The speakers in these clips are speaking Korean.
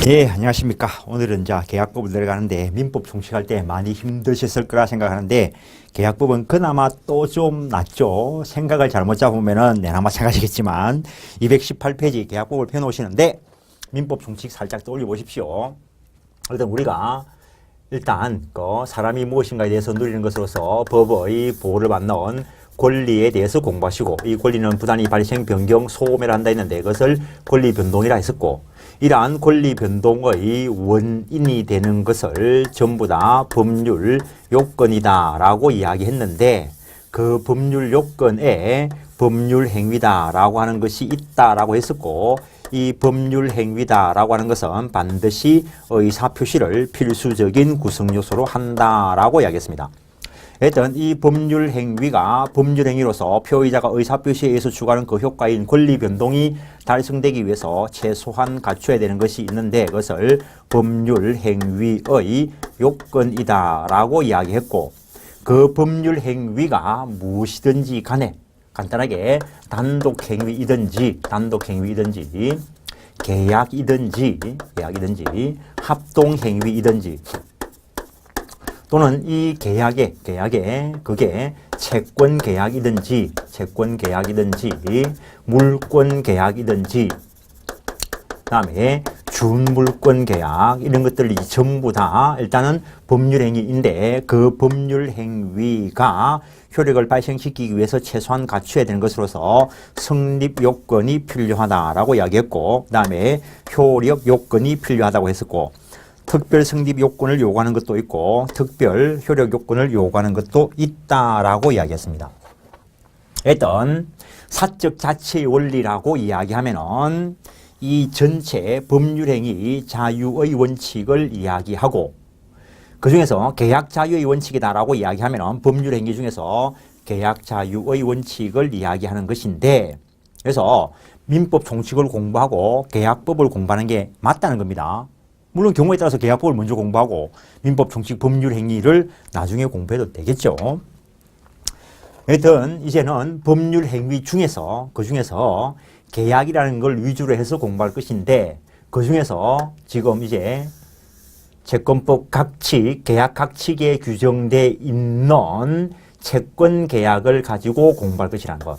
예, 안녕하십니까. 오늘은 계약법을 내려가는데 민법 종식할 때 많이 힘드셨을 거라 생각하는데 계약법은 그나마 또 좀 낫죠. 생각을 잘못 잡으면은 내나 마찬가지겠지만 218페이지 계약법을 펴놓으시는데 민법 종식 살짝 떠올려 보십시오. 일단 우리가 사람이 무엇인가에 대해서 누리는 것으로서 법의 보호를 받는 권리에 대해서 공부하시고, 이 권리는 부단히 발생, 변경, 소멸 한다 했는데 그것을 권리 변동이라 했었고, 이러한 권리 변동의 원인이 되는 것을 전부 다 법률 요건이다 라고 이야기했는데, 그 법률 요건에 법률 행위다 라고 하는 것이 있다 라고 했었고, 이 법률 행위다 라고 하는 것은 반드시 의사표시를 필수적인 구성요소로 한다 라고 이야기했습니다. 일단 이 법률 행위가 법률 행위로서 표의자가 의사표시에 의해서 추구하는 그 효과인 권리 변동이 달성되기 위해서 최소한 갖춰야 되는 것이 있는데 그것을 법률 행위의 요건이다 라고 이야기했고, 그 법률 행위가 무엇이든지 간에 간단하게 단독 행위이든지 계약이든지 합동 행위이든지 또는 이 계약에 그게 채권 계약이든지 물권 계약이든지 그다음에 준물권 계약 이런 것들이 전부 다 일단은 법률 행위인데 그 법률 행위가 효력을 발생시키기 위해서 최소한 갖춰야 되는 것으로서 성립 요건이 필요하다라고 이야기했고, 그다음에 효력 요건이 필요하다고 했었고, 특별 성립 요건을 요구하는 것도 있고 특별 효력 요건을 요구하는 것도 있다라고 이야기했습니다. 일단 사적 자체의 원리라고 이야기하면은 이 전체 법률행위 자유의 원칙을 이야기하고, 그 중에서 계약 자유의 원칙이다라고 이야기하면은 법률행위 중에서 계약 자유의 원칙을 이야기하는 것인데, 그래서 민법 종칙을 공부하고 계약법을 공부하는 게 맞다는 겁니다. 물론 경우에 따라서 계약법을 먼저 공부하고 민법 종칙 법률 행위를 나중에 공부해도 되겠죠. 하여튼 이제는 법률 행위 중에서 그 중에서 계약이라는 걸 위주로 해서 공부할 것인데, 그 중에서 지금 이제 채권법 각칙, 계약 각칙에 규정되어 있는 채권 계약을 가지고 공부할 것이라는 것.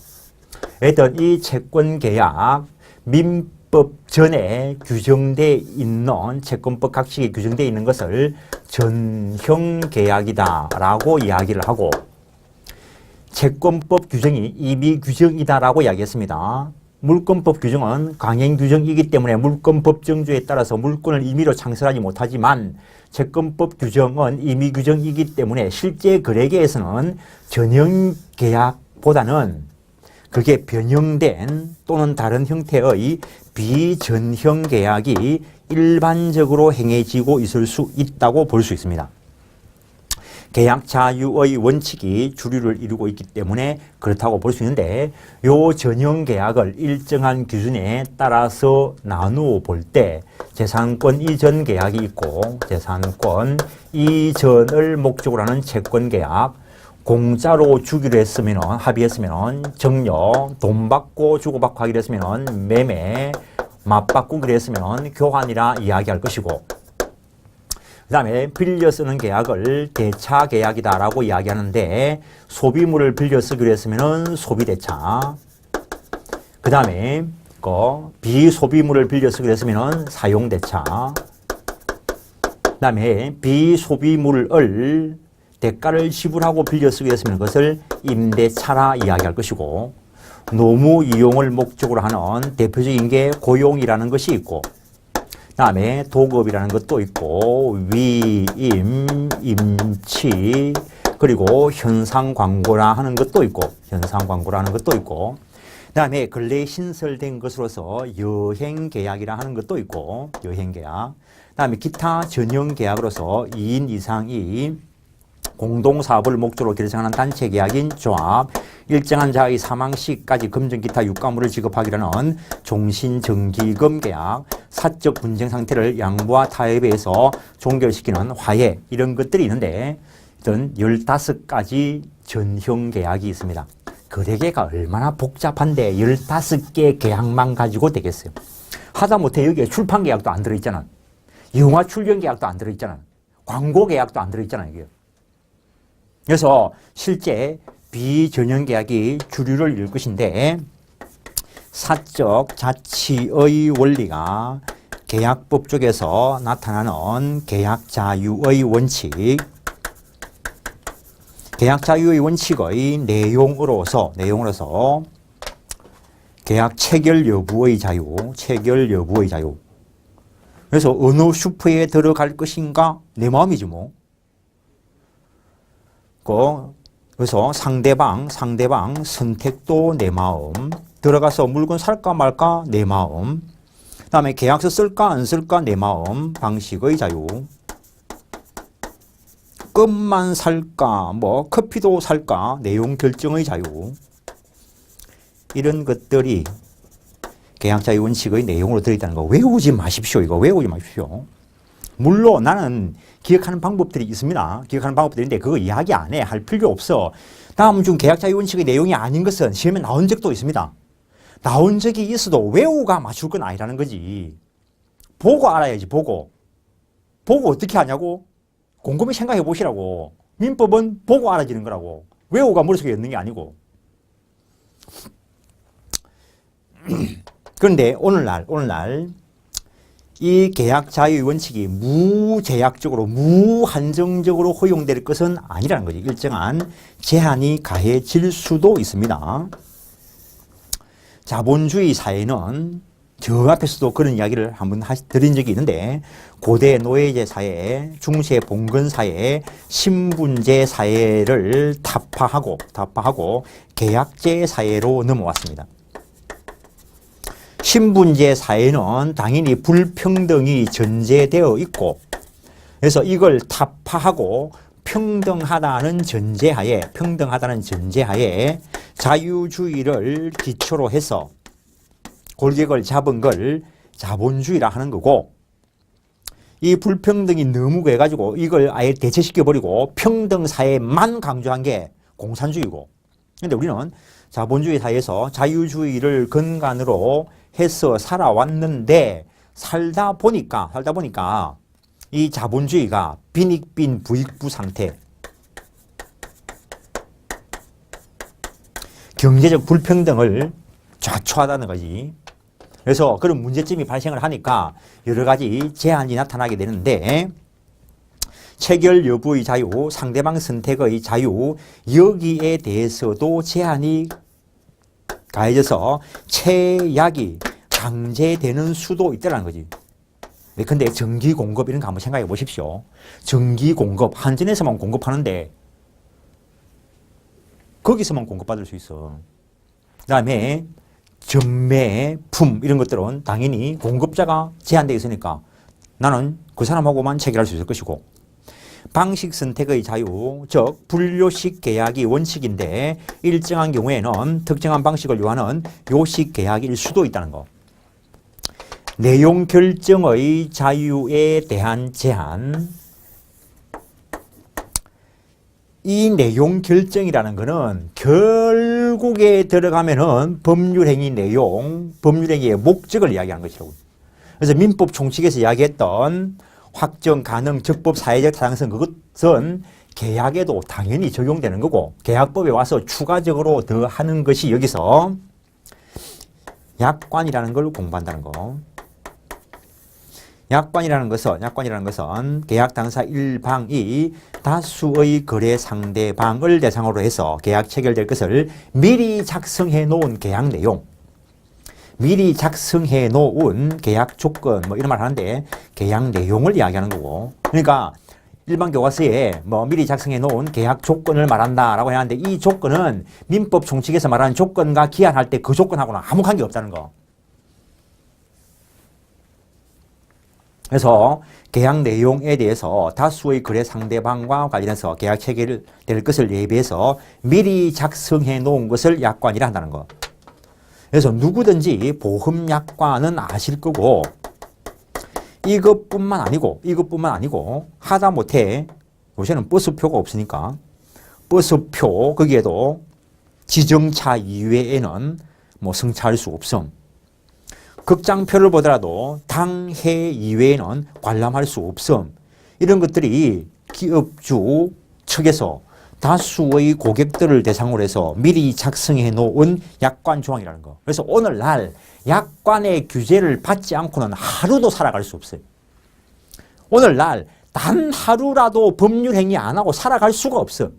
하여튼 이 채권 계약 민법 전에 규정되어 있는 채권법 각칙에 규정되어 있는 것을 전형 계약이다 라고 이야기를 하고, 채권법 규정이 임의 규정이다 라고 이야기했습니다. 물권법 규정은 강행 규정이기 때문에 물권 법정주에 따라서 물권을 임의로 창설하지 못하지만 채권법 규정은 임의 규정이기 때문에 실제 거래계에서는 전형 계약보다는 그게 변형된 또는 다른 형태의 비전형 계약이 일반적으로 행해지고 있을 수 있다고 볼 수 있습니다. 계약 자유의 원칙이 주류를 이루고 있기 때문에 그렇다고 볼 수 있는데, 요 전형 계약을 일정한 기준에 따라서 나누어 볼 때 재산권 이전 계약이 있고, 재산권 이전을 목적으로 하는 채권 계약, 공짜로 주기로 했으면 합의했으면 정려, 돈 받고 주고받고 하기로 했으면 매매, 맞바꾸기로 했으면 교환이라 이야기할 것이고, 그 다음에 빌려 쓰는 계약을 대차 계약이다라고 이야기하는데, 소비물을 빌려 쓰기로 했으면 소비대차, 그 다음에 비소비물을 빌려 쓰기로 했으면 사용대차, 그 다음에 비소비물을 대가를 지불하고 빌려 쓰기로 했으면 그것을 임대차라 이야기할 것이고, 노무 이용을 목적으로 하는 대표적인 게 고용이라는 것이 있고, 그 다음에 도급이라는 것도 있고, 위임, 임치, 그리고 현상 광고라 하는 것도 있고, 그 다음에 근래에 신설된 것으로서 여행 계약이라 하는 것도 있고, 여행 계약. 그 다음에 기타 전형 계약으로서 2인 이상이 공동사업을 목적으로 결성하는 단체 계약인 조합, 일정한 자의 사망 시까지 금전 기타 유가물을 지급하기라는 종신정기금 계약, 사적 분쟁 상태를 양보와 타협에 의해서 종결시키는 화해, 이런 것들이 있는데, 일단 15가지 전형 계약이 있습니다. 거래계가 얼마나 복잡한데 15개 계약만 가지고 되겠어요. 하다못해 여기에 출판 계약도 안 들어있잖아. 영화 출연 계약도 안 들어있잖아. 광고 계약도 안 들어있잖아, 이게. 그래서 실제 비전형 계약이 주류를 이룰 것인데 사적 자치의 원리가 계약법 쪽에서 나타나는 계약 자유의 원칙, 계약 자유의 원칙의 내용으로서 계약 체결 여부의 자유, 체결 여부의 자유. 그래서 어느 슈퍼에 들어갈 것인가 내 마음이지 뭐. 그래서 상대방 선택도 내 마음, 들어가서 물건 살까 말까 내 마음, 그 다음에 계약서 쓸까 안 쓸까 내 마음, 방식의 자유, 껌만 살까 뭐 커피도 살까 내용 결정의 자유, 이런 것들이 계약 자유 원칙의 내용으로 들어있다는 거 외우지 마십시오. 이거 외우지 마십시오. 물론 나는 기억하는 방법들이 있습니다. 기억하는 방법들인데 그거 이야기 안 해. 할 필요 없어. 다음 중 계약 자유 원칙의 내용이 아닌 것은 시험에 나온 적도 있습니다. 나온 적이 있어도 외우가 맞출 건 아니라는 거지. 보고 알아야지, 보고. 보고 어떻게 하냐고? 곰곰이 생각해 보시라고. 민법은 보고 알아지는 거라고. 외우가 머릿속에 있는 게 아니고. 그런데 오늘날 이 계약 자유의 원칙이 무제약적으로 무한정적으로 허용될 것은 아니라는 거지. 일정한 제한이 가해질 수도 있습니다. 자본주의 사회는 저 앞에서도 그런 이야기를 한번 드린 적이 있는데 고대 노예제 사회, 중세 봉건 사회, 신분제 사회를 타파하고 계약제 사회로 넘어왔습니다. 신분제 사회는 당연히 불평등이 전제되어 있고 그래서 이걸 타파하고 평등하다는 전제하에 자유주의를 기초로 해서 골격을 잡은 걸 자본주의라 하는 거고 이 불평등이 너무 해가지고 이걸 아예 대체시켜버리고 평등사회만 강조한 게 공산주의고 근데 우리는 자본주의 사회에서 자유주의를 근간으로 해서 살아왔는데 살다 보니까 이 자본주의가 빈익빈 부익부 상태 경제적 불평등을 좌초하다는 거지. 그래서 그런 문제점이 발생을 하니까 여러 가지 제한이 나타나게 되는데 체결 여부의 자유, 상대방 선택의 자유 여기에 대해서도 제한이 가해져서 채약이 강제되는 수도 있다는 거지. 근데 전기 공급 이런 거 한번 생각해 보십시오. 전기 공급 한전에서만 공급하는데 거기서만 공급받을 수 있어. 그 다음에 전매품 이런 것들은 당연히 공급자가 제한되어 있으니까 나는 그 사람하고만 체결할 수 있을 것이고 방식 선택의 자유, 즉 분료식 계약이 원칙인데 일정한 경우에는 특정한 방식을 요하는 요식 계약일 수도 있다는 거. 내용 결정의 자유에 대한 제한. 이 내용 결정이라는 거는 결국에 들어가면은 법률행위 내용, 법률행위의 목적을 이야기하는 것이라고. 그래서 민법 총칙에서 이야기했던 확정 가능 적법 사회적 타당성 그것은 계약에도 당연히 적용되는 거고 계약법에 와서 추가적으로 더 하는 것이 여기서 약관이라는 걸 공부한다는 거. 약관이라는 것은 계약 당사 일방이 다수의 거래 상대방을 대상으로 해서 계약 체결될 것을 미리 작성해 놓은 계약 내용, 미리 작성해 놓은 계약 조건 뭐 이런 말 하는데 계약 내용을 이야기하는 거고 그러니까 일반 교과서에 뭐 미리 작성해 놓은 계약 조건을 말한다라고 하는데 이 조건은 민법 총칙에서 말하는 조건과 기한할 때 그 조건하고는 아무 관계 없다는 거. 그래서 계약 내용에 대해서 다수의 거래 상대방과 관련해서 계약 체결될 것을 예비해서 미리 작성해 놓은 것을 약관이라 한다는 거. 그래서 누구든지 보험약관은 아실 거고 이것뿐만 아니고 하다못해 요새는 버스표가 없으니까 버스표 거기에도 지정차 이외에는 뭐 승차할 수 없음. 극장표를 보더라도 당해 이외에는 관람할 수 없음. 이런 것들이 기업주 측에서 다수의 고객들을 대상으로 해서 미리 작성해 놓은 약관 조항이라는 거. 그래서 오늘날 약관의 규제를 받지 않고는 하루도 살아갈 수 없어요. 오늘날 단 하루라도 법률 행위 안 하고 살아갈 수가 없어.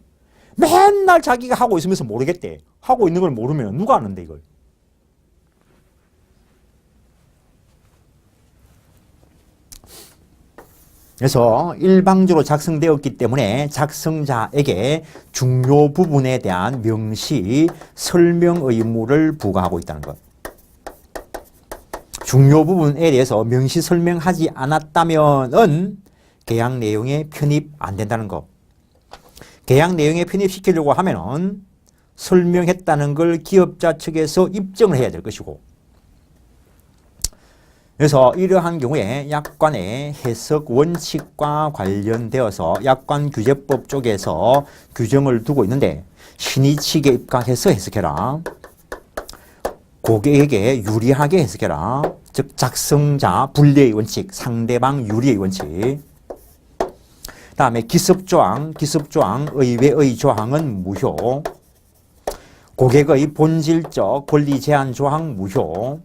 맨날 자기가 하고 있으면서 모르겠대. 하고 있는 걸 모르면 누가 아는데 이걸. 그래서 일방적으로 작성되었기 때문에 작성자에게 중요 부분에 대한 명시, 설명 의무를 부과하고 있다는 것. 중요 부분에 대해서 명시 설명하지 않았다면은 계약 내용에 편입 안 된다는 것. 계약 내용에 편입시키려고 하면은 설명했다는 걸 기업자 측에서 입증을 해야 될 것이고, 그래서 이러한 경우에 약관의 해석 원칙과 관련되어서 약관규제법 쪽에서 규정을 두고 있는데, 신의 측에 입각해서 해석해라. 고객에게 유리하게 해석해라. 즉 작성자 불리의 원칙, 상대방 유리의 원칙. 다음에 기습조항, 의외의 조항은 무효. 고객의 본질적 권리 제한 조항 무효.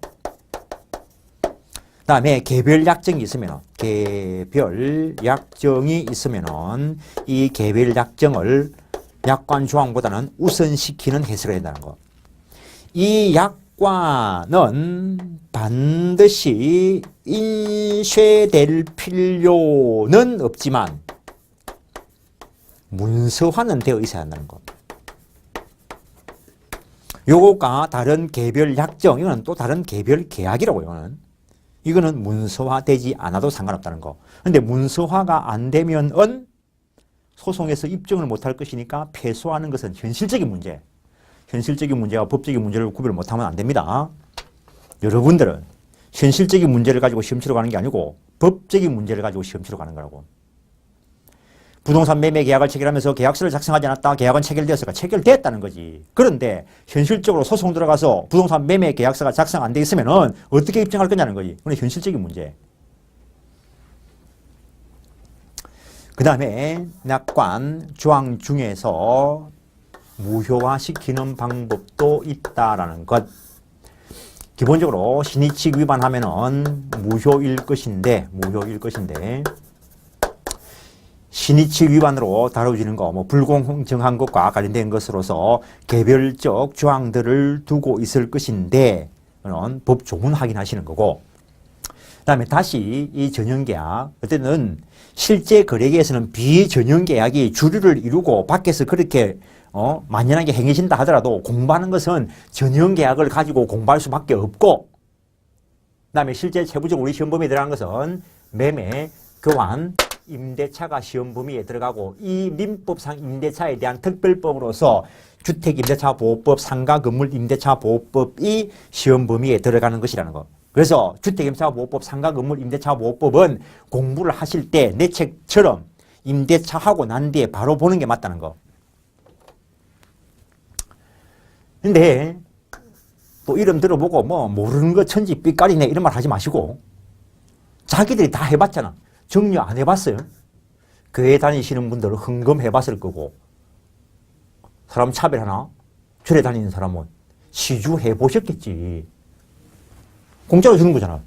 다음에 개별 약정이 있으면, 이 개별 약정을 약관 조항보다는 우선시키는 해석을 한다는 거. 이 약관은 반드시 인쇄될 필요는 없지만 문서화는 되어 있어야 한다는 것. 요거가 다른 개별 약정, 이거는 또 다른 개별 계약이라고요. 이거는 문서화되지 않아도 상관없다는 거. 근데 문서화가 안 되면은 소송에서 입증을 못할 것이니까 패소하는 것은 현실적인 문제. 현실적인 문제와 법적인 문제를 구별을 못하면 안 됩니다. 여러분들은 현실적인 문제를 가지고 시험 치러 가는 게 아니고 법적인 문제를 가지고 시험 치러 가는 거라고. 부동산 매매 계약을 체결하면서 계약서를 작성하지 않았다. 계약은 체결되었을까? 체결됐다는 거지. 그런데 현실적으로 소송 들어가서 부동산 매매 계약서가 작성 안 돼 있으면은 어떻게 입증할 거냐는 거지. 그건 현실적인 문제. 그 다음에 약관 조항 중에서 무효화시키는 방법도 있다라는 것. 기본적으로 신의칙 위반하면은 무효일 것인데 신의칙 위반으로 다뤄지는 거, 불공정한 것과 관련된 것으로서 개별적 조항들을 두고 있을 것인데, 그건 법조문 확인하시는 거고, 그 다음에 다시 이 전형계약, 어쨌든 실제 거래계에서는 비전형계약이 주류를 이루고 밖에서 그렇게 만연하게 행해진다 하더라도 공부하는 것은 전형계약을 가지고 공부할 수밖에 없고, 그 다음에 실제 세부적으로 우리 시험 범위에 들어간 것은 매매, 교환, 임대차가 시험 범위에 들어가고, 이 민법상 임대차에 대한 특별법으로서 주택임대차보호법, 상가건물임대차보호법이 시험 범위에 들어가는 것이라는 거. 그래서 주택임대차보호법, 상가건물임대차보호법은 공부를 하실 때 내 책처럼 임대차하고 난 뒤에 바로 보는 게 맞다는 거. 근데 또 이름 들어보고 모르는 거 천지 삐까리네 이런 말 하지 마시고, 자기들이 다 해봤잖아. 정리 안 해봤어요? 교회 다니시는 분들은 흥금 해봤을 거고, 사람 차별하나? 절에 다니는 사람은 시주 해보셨겠지. 공짜로 주는 거잖아.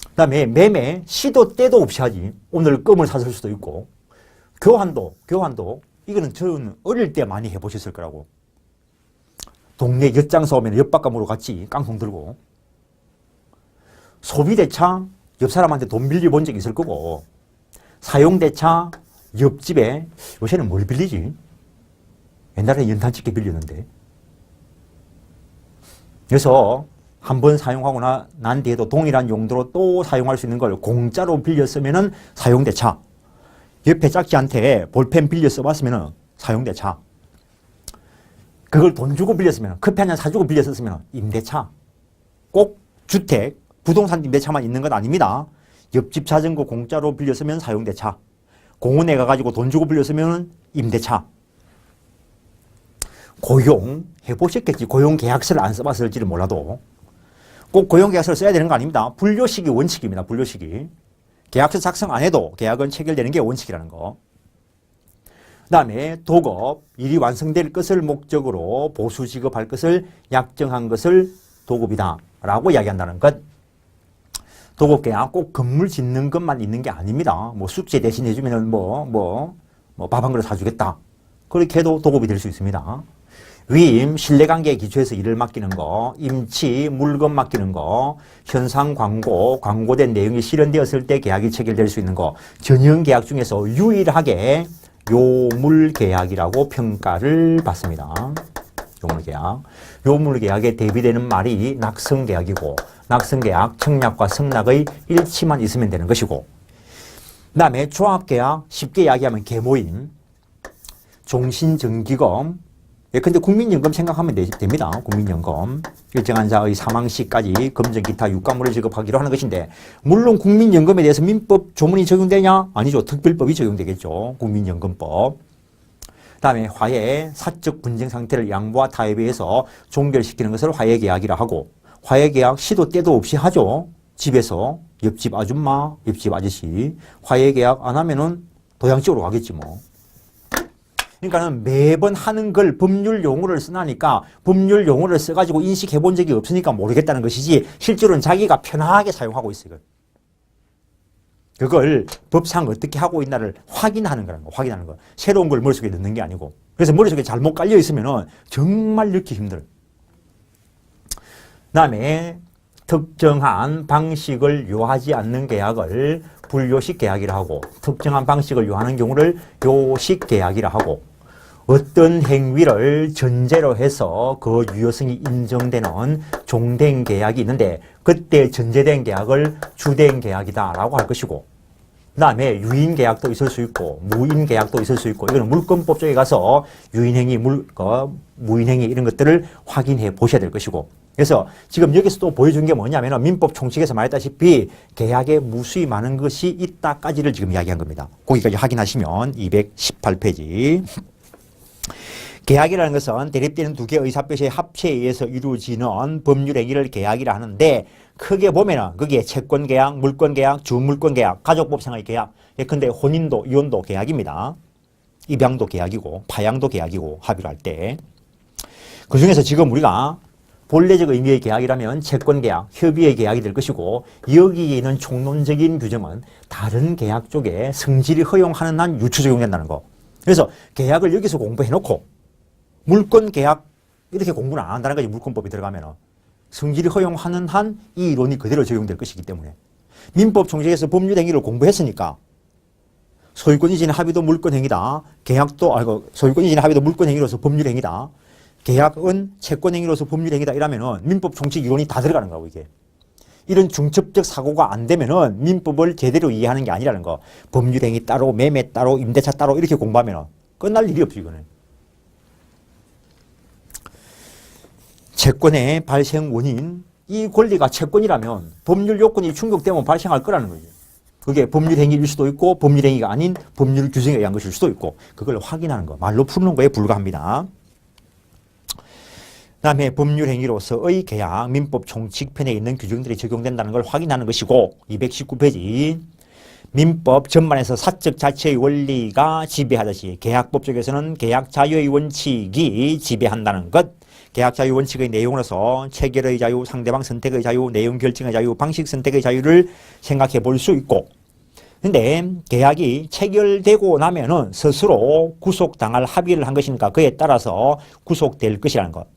그 다음에 매매, 시도 때도 없이 하지. 오늘 껌을 사설 수도 있고. 교환도. 이거는 저는 어릴 때 많이 해보셨을 거라고. 동네 엿장사 오면 엿바감으로 같이 깡통 들고. 소비대차, 옆 사람한테 돈 빌려본 적이 있을 거고, 사용대차, 옆집에, 요새는 뭘 빌리지? 옛날에 연탄집게 빌렸는데. 그래서 한 번 사용하고 난 뒤에도 동일한 용도로 또 사용할 수 있는 걸 공짜로 빌렸으면은 사용대차. 옆에 짝지한테 볼펜 빌려 써봤으면은 사용대차. 그걸 돈 주고 빌렸으면, 커피 한 잔 사주고 빌렸었으면 임대차. 꼭 주택, 부동산 임대차만 있는 건 아닙니다. 옆집 자전거 공짜로 빌렸으면 사용대차. 공원에 가가지고 돈 주고 빌렸으면 임대차. 고용 해보셨겠지. 고용 계약서를 안 써봤을지는 몰라도 꼭 고용계약서를 써야 되는 거 아닙니다. 분료식이 원칙입니다. 분료식이. 계약서 작성 안 해도 계약은 체결되는 게 원칙이라는 거. 그 다음에 도급, 일이 완성될 것을 목적으로 보수 지급할 것을 약정한 것을 도급이다 라고 이야기한다는 것. 도급계약 꼭 건물 짓는 것만 있는 게 아닙니다. 뭐 숙제 대신 해주면 밥 한 그릇 사주겠다. 그렇게 해도 도급이 될 수 있습니다. 위임, 신뢰관계에 기초해서 일을 맡기는 거, 임치, 물건 맡기는 거, 현상 광고, 광고된 내용이 실현되었을 때 계약이 체결될 수 있는 거, 전형 계약 중에서 유일하게 요물계약이라고 평가를 받습니다. 요물계약. 요물계약에 대비되는 말이 낙성계약이고, 낙성계약, 청약과 성낙의 일치만 있으면 되는 것이고, 그 다음에 조합계약, 쉽게 이야기하면 계모임, 종신정기금, 근데 국민연금 생각하면 됩니다. 국민연금. 일정한 자의 사망 시까지 금전 기타 유가물을 지급하기로 하는 것인데, 물론 국민연금에 대해서 민법 조문이 적용되냐? 아니죠. 특별법이 적용되겠죠. 국민연금법. 그 다음에 화해, 사적 분쟁 상태를 양보와 타협에 의해서 종결시키는 것을 화해계약이라 하고, 화해계약 시도 때도 없이 하죠. 집에서 옆집 아줌마, 옆집 아저씨. 화해계약 안 하면은 도장집으로 가겠지 뭐. 그러니까는 매번 하는 걸 법률 용어를 쓰나니까 법률 용어를 써가지고 인식해 본 적이 없으니까 모르겠다는 것이지, 실제로는 자기가 편하게 사용하고 있어요. 그걸 법상 어떻게 하고 있나를 확인하는 거라는 거, 확인하는 거. 새로운 걸 머릿속에 넣는 게 아니고. 그래서 머릿속에 잘못 깔려 있으면은 정말 넣기 힘들어요. 그 다음에 특정한 방식을 요하지 않는 계약을 불요식 계약이라 하고, 특정한 방식을 요하는 경우를 요식 계약이라 하고, 어떤 행위를 전제로 해서 그 유효성이 인정되는 종된 계약이 있는데, 그때 전제된 계약을 주된 계약이다 라고 할 것이고, 그 다음에 유인 계약도 있을 수 있고 무인 계약도 있을 수 있고, 이거는 물권법 쪽에 가서 유인행위, 무인행위 이런 것들을 확인해 보셔야 될 것이고, 그래서 지금 여기서 또 보여준 게 뭐냐면 민법 총칙에서 말했다시피 계약에 무수히 많은 것이 있다까지를 지금 이야기한 겁니다. 거기까지 확인하시면 218페이지. 계약이라는 것은 대립되는 두 개의 의사표시의 합체에 의해서 이루어지는 법률행위를 계약이라 하는데, 크게 보면은 거기에 채권계약, 물권계약, 주물권계약, 가족법상의 계약, 예컨대 혼인도, 이혼도 계약입니다. 입양도 계약이고 파양도 계약이고 합의를 할 때. 그 중에서 지금 우리가 본래적 의미의 계약이라면 채권계약, 협의의 계약이 될 것이고, 여기에 있는 총론적인 규정은 다른 계약 쪽에 성질이 허용하는 한 유추 적용된다는 거. 그래서 계약을 여기서 공부해놓고 물권계약 이렇게 공부는 안 한다는 거지. 물권법이 들어가면 성질이 허용하는 한 이 이론이 그대로 적용될 것이기 때문에. 민법 총칙에서 법률행위를 공부했으니까 소유권 이전의 합의도 물권행위다. 계약도 소유권 이전의 합의도 물권행위로서 법률행위다. 계약은 채권행위로서 법률행위다 이러면은 민법 총칙 이론이 다 들어가는 거고, 이게. 이런 중첩적 사고가 안 되면은 민법을 제대로 이해하는 게 아니라는 거. 법률행위 따로, 매매 따로, 임대차 따로 이렇게 공부하면은 끝날 일이 없죠, 이거는. 채권의 발생 원인, 이 권리가 채권이라면 법률 요건이 충족되면 발생할 거라는 거죠. 그게 법률행위일 수도 있고 법률행위가 아닌 법률 규정에 의한 것일 수도 있고, 그걸 확인하는 거, 말로 푸는 거에 불과합니다. 그 다음에 법률행위로서의 계약, 민법 총칙편에 있는 규정들이 적용된다는 걸 확인하는 것이고, 219페이지. 민법 전반에서 사적 자체의 원리가 지배하듯이 계약법 쪽에서는 계약 자유의 원칙이 지배한다는 것. 계약 자유 원칙의 내용으로서 체결의 자유, 상대방 선택의 자유, 내용 결정의 자유, 방식 선택의 자유를 생각해 볼 수 있고, 근데 계약이 체결되고 나면은 스스로 구속당할 합의를 한 것이니까 그에 따라서 구속될 것이라는 것.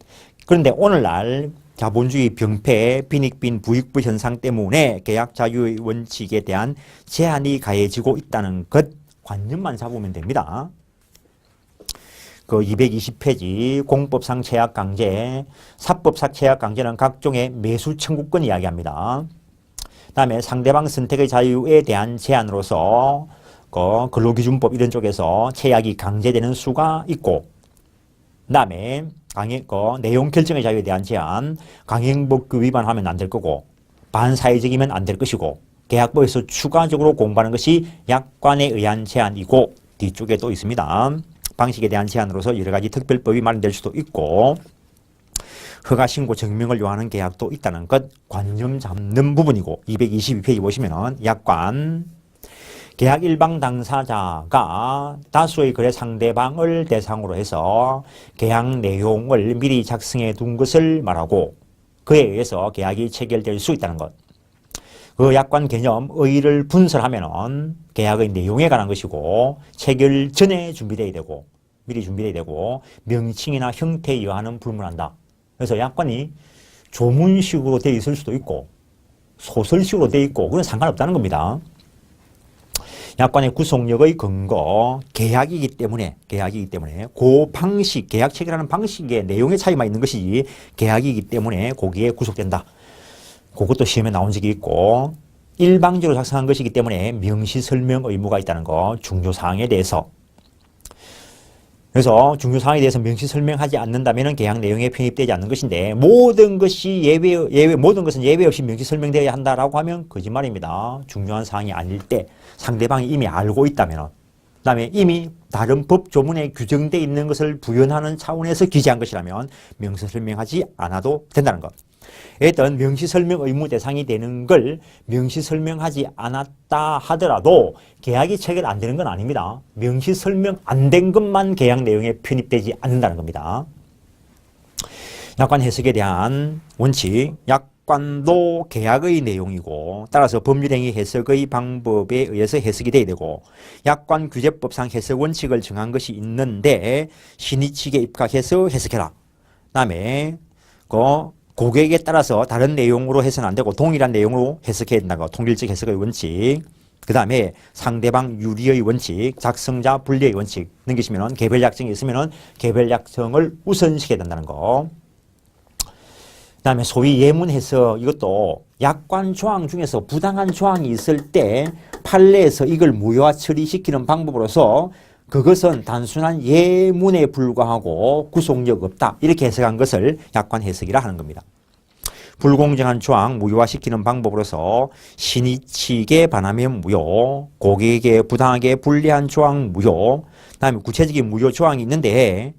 그런데 오늘날 자본주의 병폐, 빈익빈 부익부 현상 때문에 계약 자유의 원칙에 대한 제한이 가해지고 있다는 것, 관념만 잡으면 됩니다. 그 220페이지 공법상 채약 강제, 사법상 채약 강제는 각종의 매수 청구권 이야기합니다. 그다음에 상대방 선택의 자유에 대한 제한으로서 그 근로기준법 이런 쪽에서 채약이 강제되는 수가 있고, 그다음에 내용 결정의 자유에 대한 제한, 강행법규 위반하면 안 될 거고, 반사회적이면 안 될 것이고, 계약법에서 추가적으로 공부하는 것이 약관에 의한 제한이고, 뒤쪽에 또 있습니다. 방식에 대한 제한으로서 여러 가지 특별법이 마련될 수도 있고, 허가 신고 증명을 요하는 계약도 있다는 것 관념 잡는 부분이고 222페이지 보시면은 약관 계약 일방 당사자가 다수의 거래 상대방을 대상으로 해서 계약 내용을 미리 작성해 둔 것을 말하고 그에 의해서 계약이 체결될 수 있다는 것. 그 약관 개념 의의를 분설하면은 계약의 내용에 관한 것이고 체결 전에 준비되어야 되고 미리 준비되어야 되고 명칭이나 형태에 의하는 불문한다. 그래서 약관이 조문식으로 되어 있을 수도 있고 소설식으로 되어 있고 그건 상관없다는 겁니다. 약관의 구속력의 근거 계약이기 때문에 그 방식 계약 체결하는 방식의 내용의 차이만 있는 것이지 계약이기 때문에 거기에 구속된다. 그것도 시험에 나온 적이 있고 일방적으로 작성한 것이기 때문에 명시설명 의무가 있다는 거 중요사항에 대해서 그래서 중요사항에 대해서 명시 설명하지 않는다면 계약 내용에 편입되지 않는 것인데 모든 것이 모든 것은 예외 없이 명시 설명되어야 한다라고 하면 거짓말입니다. 중요한 사항이 아닐 때 상대방이 이미 알고 있다면 그다음에 이미 다른 법 조문에 규정되어 있는 것을 부연하는 차원에서 기재한 것이라면 명시 설명하지 않아도 된다는 것. 일단 명시설명 의무 대상이 되는 걸 명시설명하지 않았다 하더라도 계약이 체결 안 되는 건 아닙니다. 명시설명 안 된 것만 계약 내용에 편입되지 않는다는 겁니다. 약관 해석에 대한 원칙, 약관도 계약의 내용이고 따라서 법률행위 해석의 방법에 의해서 해석이 돼야 되고 약관 규제법상 해석 원칙을 정한 것이 있는데 신의 측에 입각해서 해석해라. 그다음에 고객에 따라서 다른 내용으로 해서는 안 되고 동일한 내용으로 해석해야 된다는 거. 통일적 해석의 원칙. 그 다음에 상대방 유리의 원칙, 작성자 분리의 원칙 넘기시면 개별 약정이 있으면 개별 약정을 우선시켜야 된다는 거. 그 다음에 소위 예문 해석 이것도 약관 조항 중에서 부당한 조항이 있을 때 판례에서 이걸 무효화 처리시키는 방법으로서 그것은 단순한 예문에 불과하고 구속력 없다. 이렇게 해석한 것을 약관 해석이라 하는 겁니다. 불공정한 조항 무효화시키는 방법으로서 신의 측에 반하면 무효, 고객에게 부당하게 불리한 조항 무효, 그다음에 구체적인 무효 조항이 있는데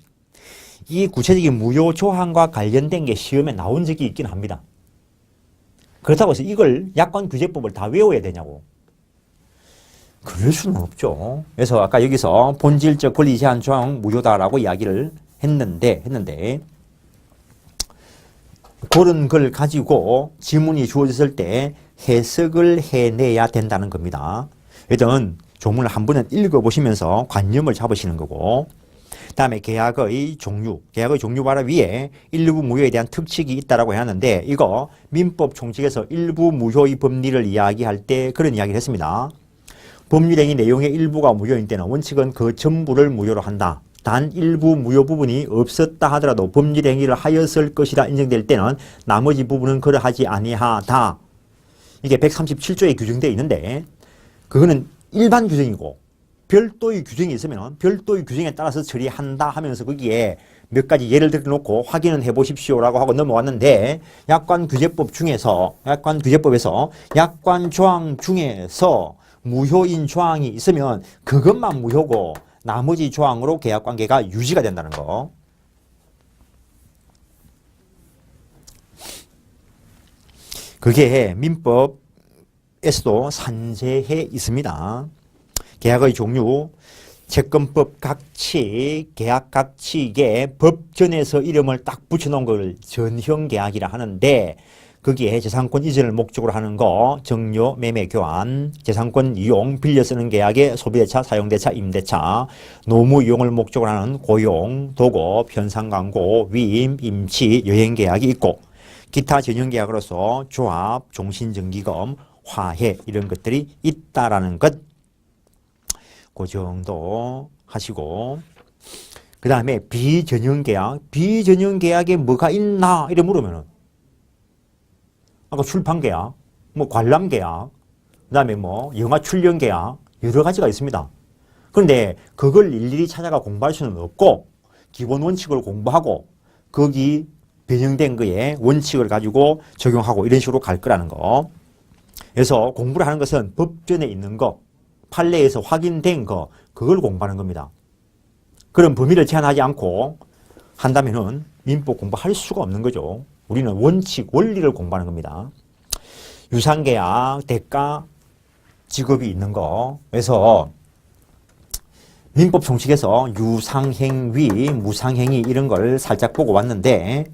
이 구체적인 무효 조항과 관련된 게 시험에 나온 적이 있긴 합니다. 그렇다고 해서 이걸 약관 규제법을 다 외워야 되냐고. 그럴 수는 없죠. 그래서 아까 여기서 본질적 권리 제한 조항 무효다라고 이야기를 했는데 그런 걸 가지고 지문이 주어졌을 때 해석을 해내야 된다는 겁니다. 일단 조문을 한 번은 읽어보시면서 관념을 잡으시는 거고 그 다음에 계약의 종류 바로 위에 일부 무효에 대한 특칙이 있다라고 하는데 이거 민법 총칙에서 일부 무효의 법리를 이야기할 때 그런 이야기를 했습니다. 법률행위 내용의 일부가 무효인 때는 원칙은 그 전부를 무효로 한다. 단 일부 무효 부분이 없었다 하더라도 법률행위를 하였을 것이라 인정될 때는 나머지 부분은 그러하지 아니하다. 이게 137조에 규정되어 있는데 그거는 일반 규정이고 별도의 규정이 있으면 별도의 규정에 따라서 처리한다 하면서 거기에 몇 가지 예를 들어 놓고 확인은 해보십시오라고 하고 넘어왔는데 약관 규제법에서 약관 조항 중에서 무효인 조항이 있으면 그것만 무효고 나머지 조항으로 계약관계가 유지가 된다는 거. 그게 민법에서도 산재해 있습니다. 계약의 종류, 채권법 각칙, 계약 각칙에 법전에서 이름을 딱 붙여놓은 걸 전형계약이라 하는데 거기에 재산권 이전을 목적으로 하는 거, 정려, 매매, 교환, 재산권 이용, 빌려 쓰는 계약의 소비대차, 사용대차, 임대차, 노무 이용을 목적으로 하는 고용, 도급, 현상 광고, 위임, 임치, 여행 계약이 있고 기타 전형 계약으로서 조합, 종신정기금, 화해 이런 것들이 있다라는 것. 그 정도 하시고 그 다음에 비전형 계약에 뭐가 있나 이래 물으면은 아까 출판 계약, 관람 계약, 그 다음에 영화 출연 계약 여러 가지가 있습니다. 그런데 그걸 일일이 찾아가 공부할 수는 없고 기본 원칙을 공부하고 거기 변형된 거에 원칙을 가지고 적용하고 이런 식으로 갈 거라는 거. 그래서 공부를 하는 것은 법전에 있는 거, 판례에서 확인된 거, 그걸 공부하는 겁니다. 그런 범위를 제한하지 않고 한다면은 민법 공부할 수가 없는 거죠. 우리는 원칙, 원리를 공부하는 겁니다. 유상계약, 대가, 직업이 있는 거. 그래서 민법 총칙에서 유상행위, 무상행위 이런 걸 살짝 보고 왔는데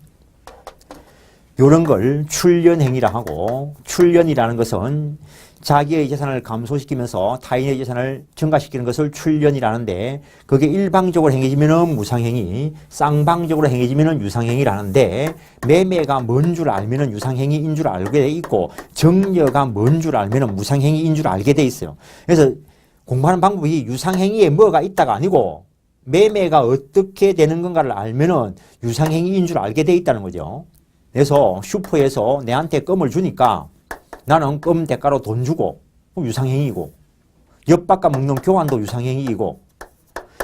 이런 걸 출연행위라 하고, 출연이라는 것은 자기의 재산을 감소시키면서 타인의 재산을 증가시키는 것을 출연이라는데, 그게 일방적으로 행해지면 무상행위, 쌍방적으로 행해지면 유상행위라는데, 매매가 뭔 줄 알면 유상행위인 줄 알게 돼 있고, 정려가 뭔 줄 알면 무상행위인 줄 알게 돼 있어요. 그래서 공부하는 방법이 유상행위에 뭐가 있다가 아니고 매매가 어떻게 되는 건가를 알면은 유상행위인 줄 알게 돼 있다는 거죠. 그래서 슈퍼에서 내한테 껌을 주니까 나는 껌 대가로 돈 주고 유상행위이고, 엿바꿔 먹는 교환도 유상행위이고,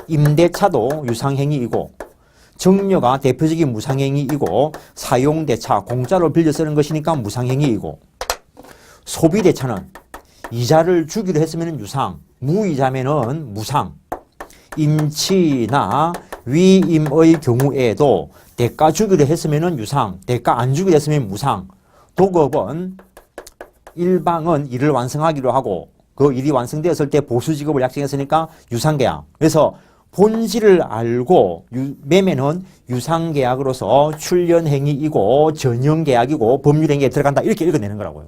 임대차도 유상행위이고, 정려가 대표적인 무상행위이고, 사용대차 공짜로 빌려 쓰는 것이니까 무상행위이고, 소비대차는 이자를 주기로 했으면 유상, 무이자면은 무상, 임치나 위임의 경우에도 대가 주기로 했으면 유상, 대가 안 주기로 했으면 무상, 도급은 일방은 일을 완성하기로 하고 그 일이 완성되었을 때 보수지급을 약정했으니까 유상계약. 그래서 본질을 알고 매매는 유상계약으로서 출연행위이고 전형계약이고 법률행위에 들어간다, 이렇게 읽어내는 거라고요.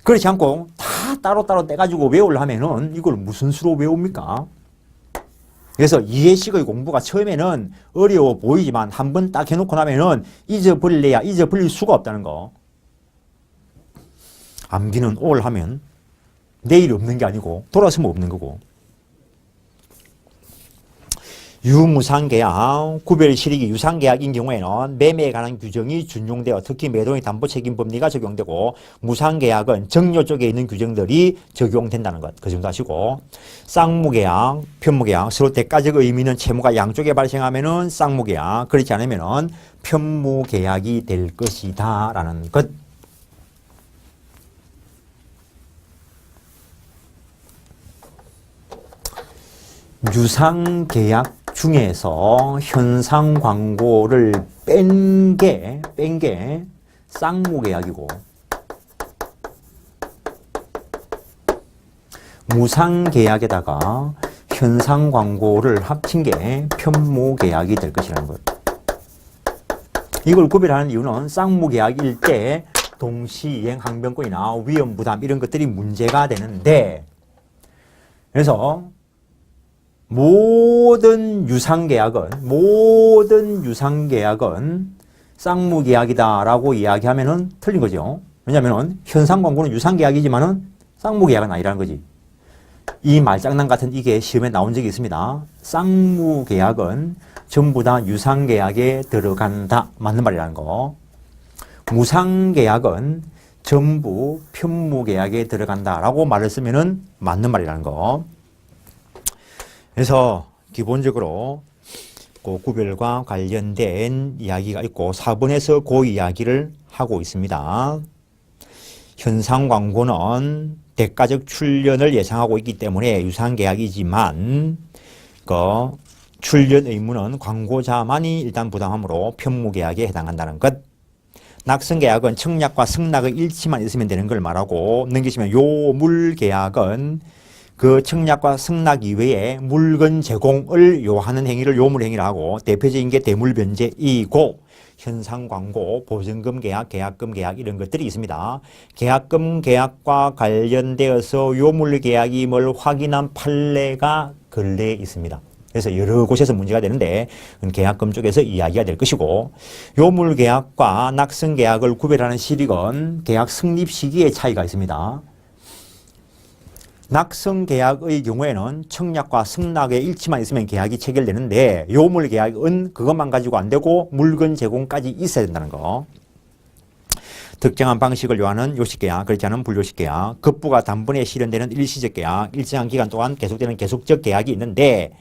그렇지 않고 다 따로따로 떼가지고 외우려면은 이걸 무슨 수로 외웁니까? 그래서 이해식의 공부가 처음에는 어려워 보이지만 한 번 딱 해놓고 나면은 잊어버릴래야 잊어버릴 수가 없다는 거. 암기는 오늘 하면 내일 없는 게 아니고 돌아서면 없는 거고. 유무상계약, 구별실익이 유상계약인 경우에는 매매에 관한 규정이 준용되어 특히 매도인의 담보책임법리가 적용되고, 무상계약은 정려 쪽에 있는 규정들이 적용된다는 것, 그 정도 하시고, 쌍무계약, 편무계약, 서로 대가적 의미는 채무가 양쪽에 발생하면은 쌍무계약, 그렇지 않으면은 편무계약이 될 것이다 라는 것. 유상계약 중에서 현상 광고를 뺀 게 쌍무계약이고, 무상계약에다가 현상 광고를 합친 게 편무계약이 될 것이라는 것. 이걸 구별하는 이유는 쌍무계약일 때 동시이행 항변권이나 위험부담 이런 것들이 문제가 되는데, 그래서 모든 유상계약은 쌍무계약이다라고 이야기하면은 틀린 거죠. 왜냐하면 현상광고는 유상계약이지만은 쌍무계약은 아니라는 거지. 이 말장난 같은 이게 시험에 나온 적이 있습니다. 쌍무계약은 전부 다 유상계약에 들어간다, 맞는 말이라는 거. 무상계약은 전부 편무계약에 들어간다라고 말을 쓰면은 맞는 말이라는 거. 그래서 기본적으로 그 구별과 관련된 이야기가 있고 4번에서 그 이야기를 하고 있습니다. 현상 광고는 대가적 출연을 예상하고 있기 때문에 유상계약이지만 그 출연 의무는 광고자만이 일단 부담하므로 편무계약에 해당한다는 것. 낙승계약은 청약과 승낙의 일치만 있으면 되는 걸 말하고, 넘기시면 요물계약은 그 청약과 승낙 이외에 물건 제공을 요하는 행위를 요물행위라 하고, 대표적인 게 대물변제이고, 현상광고, 보증금 계약, 계약금 계약 이런 것들이 있습니다. 계약금 계약과 관련되어서 요물계약임을 확인한 판례가 근래에 있습니다. 그래서 여러 곳에서 문제가 되는데 계약금 쪽에서 이야기가 될 것이고, 요물계약과 낙승계약을 구별하는 실익은 계약 성립 시기의 차이가 있습니다. 낙승계약의 경우에는 청약과 승낙의 일치만 있으면 계약이 체결되는데, 요물계약은 그것만 가지고 안 되고 물건 제공까지 있어야 된다는 거. 특정한 방식을 요하는 요식계약, 그렇지 않은 불요식계약, 급부가 단번에 실현되는 일시적 계약, 일정한 기간 동안 계속되는 계속적 계약이 있는데,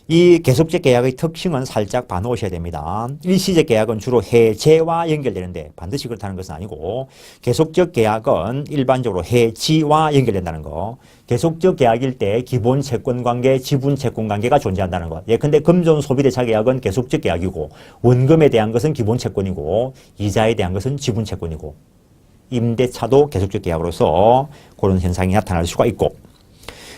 이 계속적 계약의 특징은 살짝 봐놓으셔야 됩니다. 일시적 계약은 주로 해제와 연결되는데 반드시 그렇다는 것은 아니고 계속적 계약은 일반적으로 해지와 연결된다는 거. 계속적 계약일 때 기본 채권 관계, 지분 채권 관계가 존재한다는 것. 예컨대 금전 소비대차 계약은 계속적 계약이고 원금에 대한 것은 기본 채권이고 이자에 대한 것은 지분 채권이고 임대차도 계속적 계약으로서 그런 현상이 나타날 수가 있고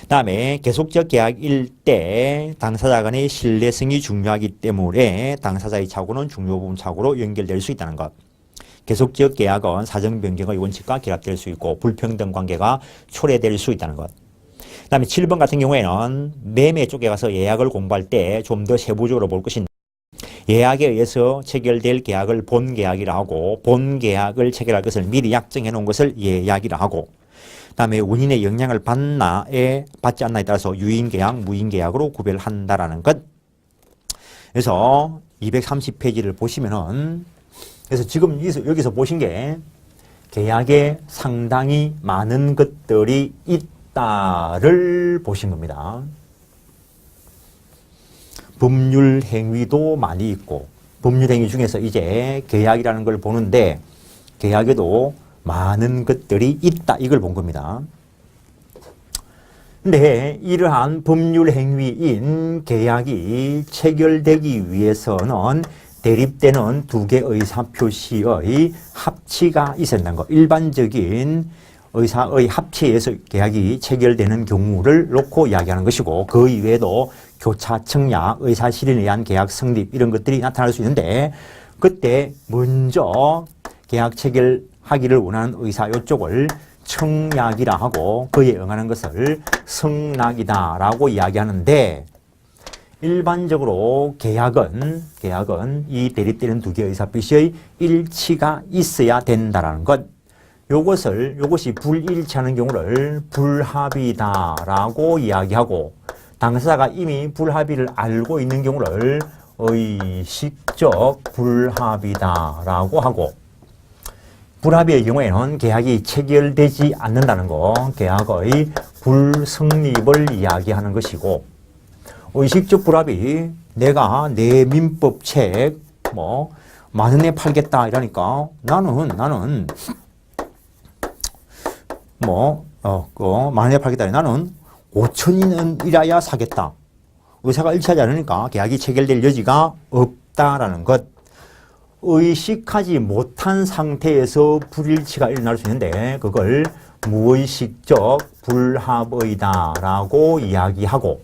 다음에 계속적 계약일 때 당사자 간의 신뢰성이 중요하기 때문에 당사자의 착오는 중요부분 착오로 연결될 수 있다는 것. 계속적 계약은 사정 변경의 원칙과 결합될 수 있고 불평등 관계가 초래될 수 있다는 것. 다음에 7번 같은 경우에는 매매 쪽에 가서 예약을 공부할 때 좀 더 세부적으로 볼 것인데 예약에 의해서 체결될 계약을 본계약이라 하고 본계약을 체결할 것을 미리 약정해 놓은 것을 예약이라 하고 다음에 운인의 영향을 받지 않나에 따라서 유인계약, 무인계약으로 구별한다라는 것. 그래서 230페이지를 보시면은 그래서 지금 여기서 보신 게 계약에 상당히 많은 것들이 있다를 보신 겁니다. 법률 행위도 많이 있고 법률 행위 중에서 이제 계약이라는 걸 보는데 계약에도 많은 것들이 있다 이걸 본 겁니다. 근데 이러한 법률 행위인 계약이 체결되기 위해서는 대립되는 두 개의 의사표시의 합치가 있어야 한다는 거. 일반적인 의사의 합치에서 계약이 체결되는 경우를 놓고 이야기하는 것이고 그 이외에도 교차, 청약, 의사실현에 의한 계약 성립 이런 것들이 나타날 수 있는데 그때 먼저 계약 체결하기를 원하는 의사 요쪽을 청약이라 하고 그에 응하는 것을 성낙이다라고 이야기하는데 일반적으로 계약은 이 대립되는 두 개의 의사표시의 일치가 있어야 된다라는 것. 요것이 불일치하는 경우를 불합의다라고 이야기하고 당사자가 이미 불합의를 알고 있는 경우를 의식적 불합의다라고 하고 불합의의 경우에는 계약이 체결되지 않는다는 거, 계약의 불성립을 이야기하는 것이고 의식적 불합의, 내가 내 민법책 만 원에 팔겠다 이러니까 나는 만 원에 팔겠다. 나는 5천원이라야 사겠다. 의사가 일치하지 않으니까 계약이 체결될 여지가 없다라는 것. 의식하지 못한 상태에서 불일치가 일어날 수 있는데 그걸 무의식적 불합의다라고 이야기하고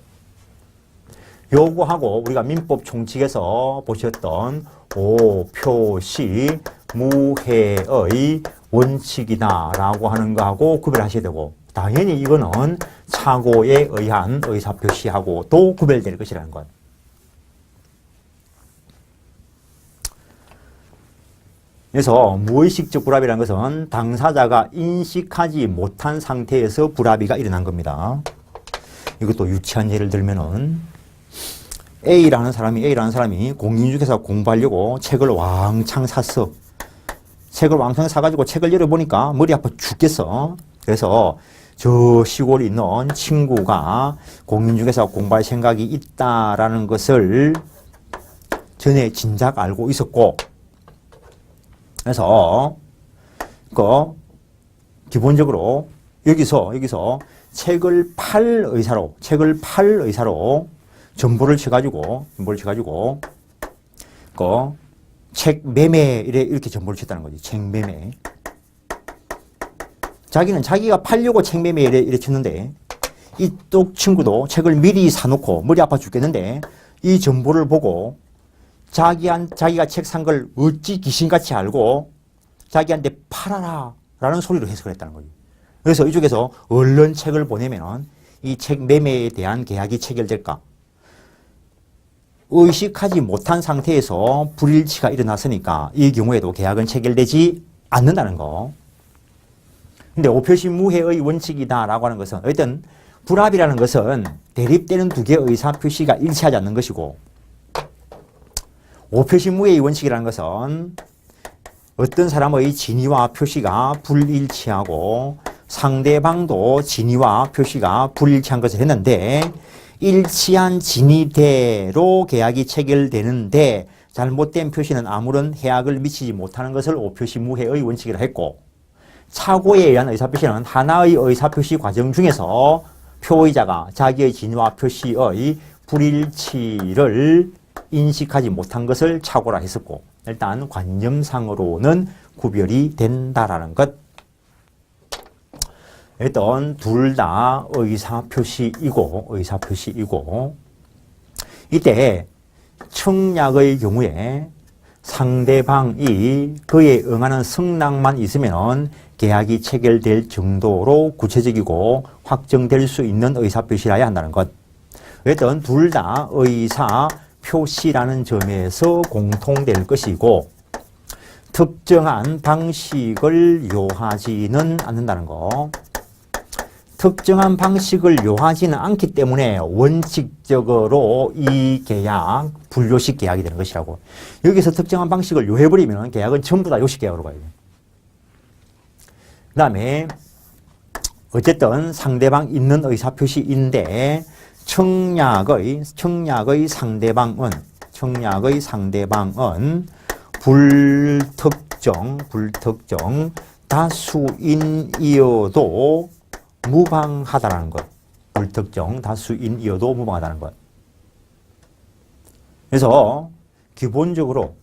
요거하고 우리가 민법 총칙에서 보셨던 오표시 무해의 원칙이다라고 하는 거하고 구별하셔야 되고 당연히 이거는 착오에 의한 의사표시하고도 구별될 것이라는 것. 그래서 무의식적 불합의라는 것은 당사자가 인식하지 못한 상태에서 불합의가 일어난 겁니다. 이것도 유치한 예를 들면은 A라는 사람이 공인중개사 공부하려고 책을 왕창 샀어. 책을 왕창 사가지고 책을 열어보니까 머리 아파 죽겠어. 그래서 저 시골에 있는 친구가 공인중개사 공부할 생각이 있다라는 것을 전에 진작 알고 있었고 그래서 기본적으로 여기서 책을 팔 의사로 전보를 쳐가지고 책 매매 이렇게 전보를 쳤다는 거지. 책 매매. 자기가 팔려고 책 매매 이래 쳤는데 이쪽 친구도 책을 미리 사놓고 머리 아파 죽겠는데 이 전보를 보고 자기가 책 산 걸 어찌 귀신같이 알고 자기한테 팔아라 라는 소리로 해석을 했다는 거지. 그래서 이쪽에서 얼른 책을 보내면 이 책 매매에 대한 계약이 체결될까? 의식하지 못한 상태에서 불일치가 일어났으니까 이 경우에도 계약은 체결되지 않는다는 거. 근데 오표시 무해의 원칙이다라고 하는 것은 어쨌든 불합의라는 것은 대립되는 두 개의 의사표시가 일치하지 않는 것이고 오표시 무해의 원칙이라는 것은 어떤 사람의 진위와 표시가 불일치하고 상대방도 진위와 표시가 불일치한 것을 했는데 일치한 진위대로 계약이 체결되는데 잘못된 표시는 아무런 해악을 미치지 못하는 것을 오표시무해의 원칙이라 했고, 착오에 의한 의사표시는 하나의 의사표시 과정 중에서 표의자가 자기의 진화 표시의 불일치를 인식하지 못한 것을 착오라 했었고, 일단 관념상으로는 구별이 된다라는 것. 일단 둘 다 의사표시이고 이때 청약의 경우에 상대방이 그에 응하는 승낙만 있으면 계약이 체결될 정도로 구체적이고 확정될 수 있는 의사표시라야 한다는 것. 어쨌든 둘 다 의사표시라는 점에서 공통될 것이고 특정한 방식을 요하지는 않는다는 거. 특정한 방식을 요하지는 않기 때문에 원칙적으로 이 계약 불요식 계약이 되는 것이라고. 여기서 특정한 방식을 요해버리면 계약은 전부 다 요식 계약으로 가야 돼요. 그 다음에 어쨌든 상대방 있는 의사표시인데 청약의 상대방은 불특정 다수인이어도 무방하다라는 것. 불특정 다수인이어도 무방하다는 것. 그래서 기본적으로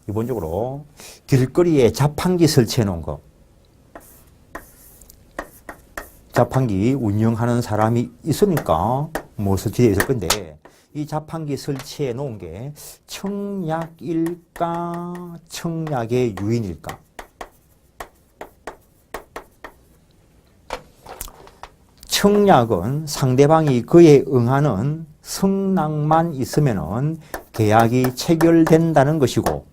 길거리에 자판기 설치해 놓은 거. 자판기 운영하는 사람이 있으니까 뭐 설치되어 있을 건데 이 자판기 설치해 놓은 게 청약일까 청약의 유인일까? 청약은 상대방이 그에 응하는 승낙만 있으면 계약이 체결된다는 것이고,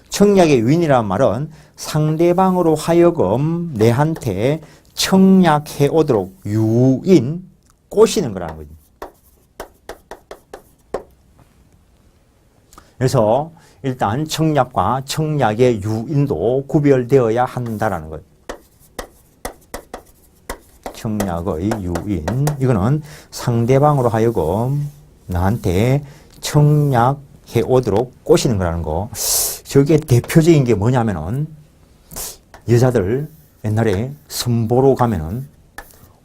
청약의 유인이라는 말은 상대방으로 하여금 내한테 청약해 오도록 유인, 꼬시는 거라는 거지. 그래서 일단 청약과 청약의 유인도 구별되어야 한다라는 거예요. 청약의 유인, 이거는 상대방으로 하여금 나한테 청약해 오도록 꼬시는 거라는 거. 저게 대표적인 게 뭐냐면은 여자들 옛날에 선보러 가면은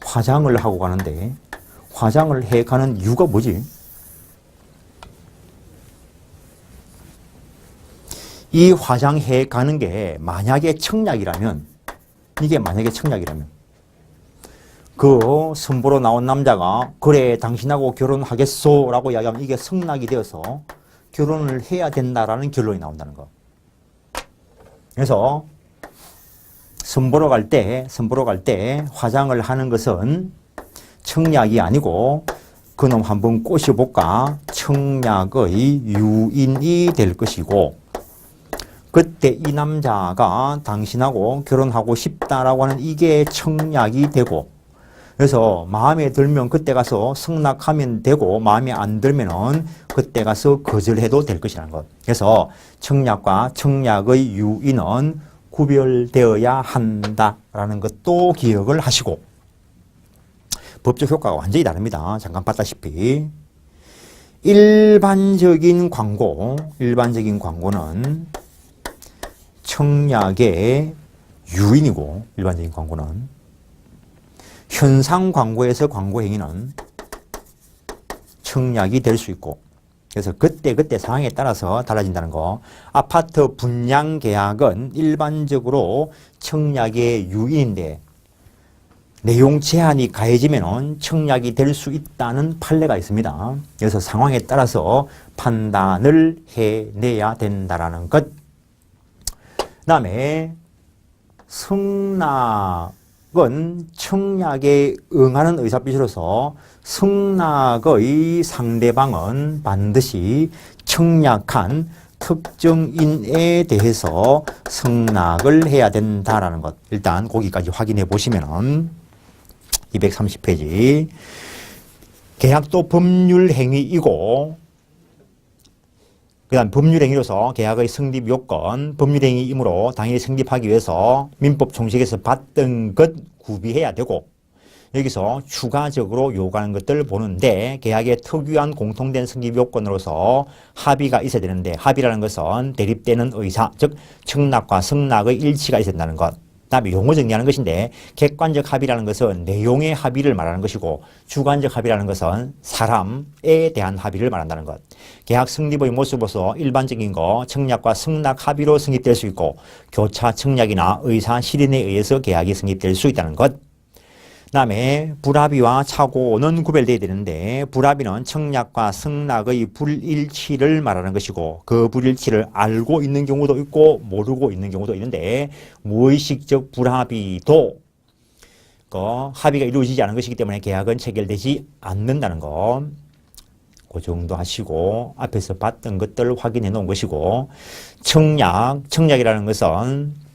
화장을 하고 가는데 화장을 해 가는 이유가 뭐지? 이 화장해 가는 게 만약에 청약이라면, 그 선보러 나온 남자가 그래 당신하고 결혼하겠소 라고 이야기하면 이게 승낙이 되어서 결혼을 해야 된다라는 결론이 나온다는 거. 그래서 선보러 갈 때 화장을 하는 것은 청약이 아니고 그놈 한번 꼬셔볼까 청약의 유인이 될 것이고, 그때 이 남자가 당신하고 결혼하고 싶다라고 하는 이게 청약이 되고, 그래서 마음에 들면 그때 가서 승낙하면 되고 마음에 안 들면은 그때 가서 거절해도 될 것이라는 것. 그래서 청약과 청약의 유인은 구별되어야 한다라는 것도 기억을 하시고, 법적 효과가 완전히 다릅니다. 잠깐 봤다시피 일반적인 광고는 청약의 유인이고, 일반적인 광고는 현상 광고에서 광고 행위는 청약이 될 수 있고, 그래서 그때 상황에 따라서 달라진다는 거. 아파트 분양 계약은 일반적으로 청약의 유인인데 내용 제한이 가해지면 청약이 될 수 있다는 판례가 있습니다. 그래서 상황에 따라서 판단을 해내야 된다는 것. 그 다음에 승낙은 청약에 응하는 의사표시로서 승낙의 상대방은 반드시 청약한 특정인에 대해서 승낙을 해야 된다라는 것. 일단 거기까지 확인해 보시면 230페이지. 계약도 법률행위이고, 그 다음 법률행위로서 계약의 성립 요건, 법률행위이므로 당연히 성립하기 위해서 민법 총칙에서 받던 것 구비해야 되고, 여기서 추가적으로 요구하는 것들을 보는데 계약의 특유한 공통된 성립 요건으로서 합의가 있어야 되는데 합의라는 것은 대립되는 의사, 즉 청락과 승낙의 일치가 있어야 된다는 것. 다음에 용어 정리하는 것인데 객관적 합의라는 것은 내용의 합의를 말하는 것이고 주관적 합의라는 것은 사람에 대한 합의를 말한다는 것. 계약 성립의 모습으로서 일반적인 거 청약과 승낙 합의로 성립될 수 있고 교차 청약이나 의사 실현에 의해서 계약이 성립될 수 있다는 것. 그다음에 불합의와 착오는 구별되어야 되는데 불합의는 청약과 승낙의 불일치를 말하는 것이고 그 불일치를 알고 있는 경우도 있고 모르고 있는 경우도 있는데 무의식적 불합의도 합의가 이루어지지 않은 것이기 때문에 계약은 체결되지 않는다는 거. 그 정도 하시고 앞에서 봤던 것들을 확인해 놓은 것이고 청약이라는 것은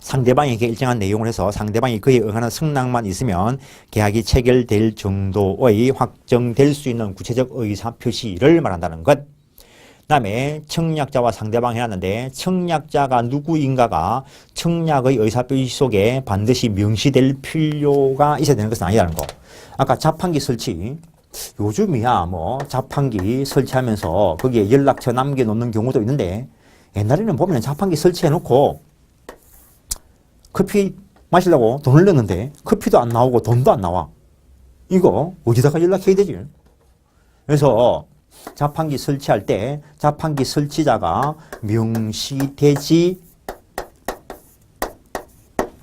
상대방에게 일정한 내용을 해서 상대방이 그에 응하는 승낙만 있으면 계약이 체결될 정도의 확정될 수 있는 구체적 의사표시를 말한다는 것. 그 다음에 청약자와 상대방 해놨는데 청약자가 누구인가가 청약의 의사표시 속에 반드시 명시될 필요가 있어야 되는 것은 아니라는 거. 아까 자판기 설치, 요즘이야 뭐 자판기 설치하면서 거기에 연락처 남겨놓는 경우도 있는데 옛날에는 보면 자판기 설치해놓고 커피 마시려고 돈을 넣는데 커피도 안 나오고 돈도 안 나와. 이거 어디다가 연락해야 되지? 그래서 자판기 설치할 때 자판기 설치자가 명시되지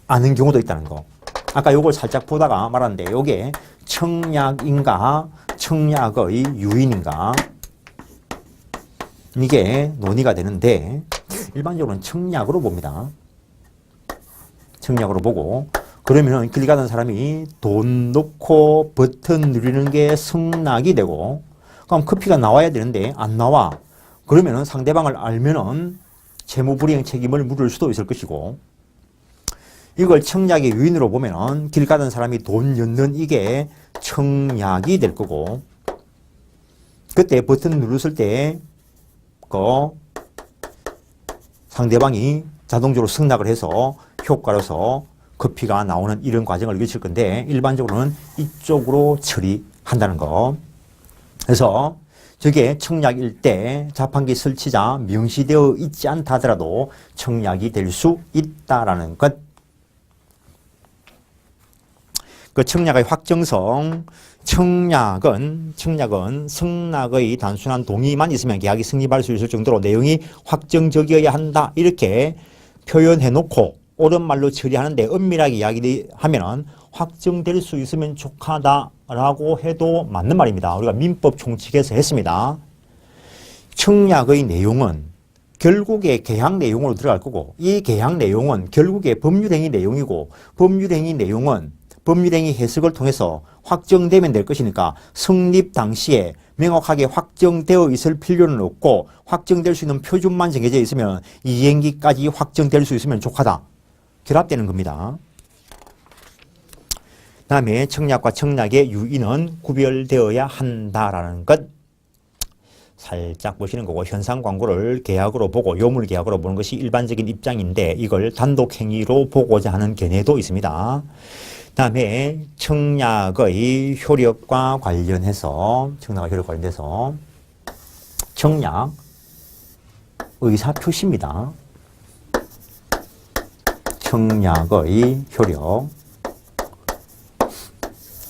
않은 경우도 있다는 거. 아까 요걸 살짝 보다가 말았는데 요게 청약인가 청약의 유인인가 이게 논의가 되는데 일반적으로는 청약으로 봅니다. 청약으로 보고 그러면은 길 가는 사람이 돈 넣고 버튼 누르는 게 승낙이 되고 그럼 커피가 나와야 되는데 안 나와. 그러면은 상대방을 알면은 채무불이행 책임을 물을 수도 있을 것이고 이걸 청약의 유인으로 보면은 길 가는 사람이 돈 넣는 이게 청약이 될 거고 그때 버튼 누르실 때 상대방이 자동적으로 승낙을 해서 효과로서 커피가 나오는 이런 과정을 거칠 건데 일반적으로는 이쪽으로 처리한다는 거. 그래서 저게 청약일 때 자판기 설치자 명시되어 있지 않다 하더라도 청약이 될 수 있다라는 것. 그 청약의 확정성, 청약은 승낙의 단순한 동의만 있으면 계약이 성립할 수 있을 정도로 내용이 확정적이어야 한다 이렇게 표현해 놓고 옳은 말로 처리하는데 엄밀하게 이야기하면 확정될 수 있으면 족하다라고 해도 맞는 말입니다. 우리가 민법 총칙에서 했습니다. 청약의 내용은 결국에 계약 내용으로 들어갈 거고 이 계약 내용은 결국에 법률행위 내용이고 법률행위 내용은 법률행위 해석을 통해서 확정되면 될 것이니까 성립 당시에 명확하게 확정되어 있을 필요는 없고 확정될 수 있는 표준만 정해져 있으면 이행기까지 확정될 수 있으면 족하다. 결합되는 겁니다. 그 다음에 청약과 청약의 유인은 구별되어야 한다라는 것. 살짝 보시는 거고 현상 광고를 계약으로 보고 요물 계약으로 보는 것이 일반적인 입장인데 이걸 단독 행위로 보고자 하는 견해도 있습니다. 그 다음에 청약의 효력과 관련해서 청약 의사표시입니다. 청약의 효력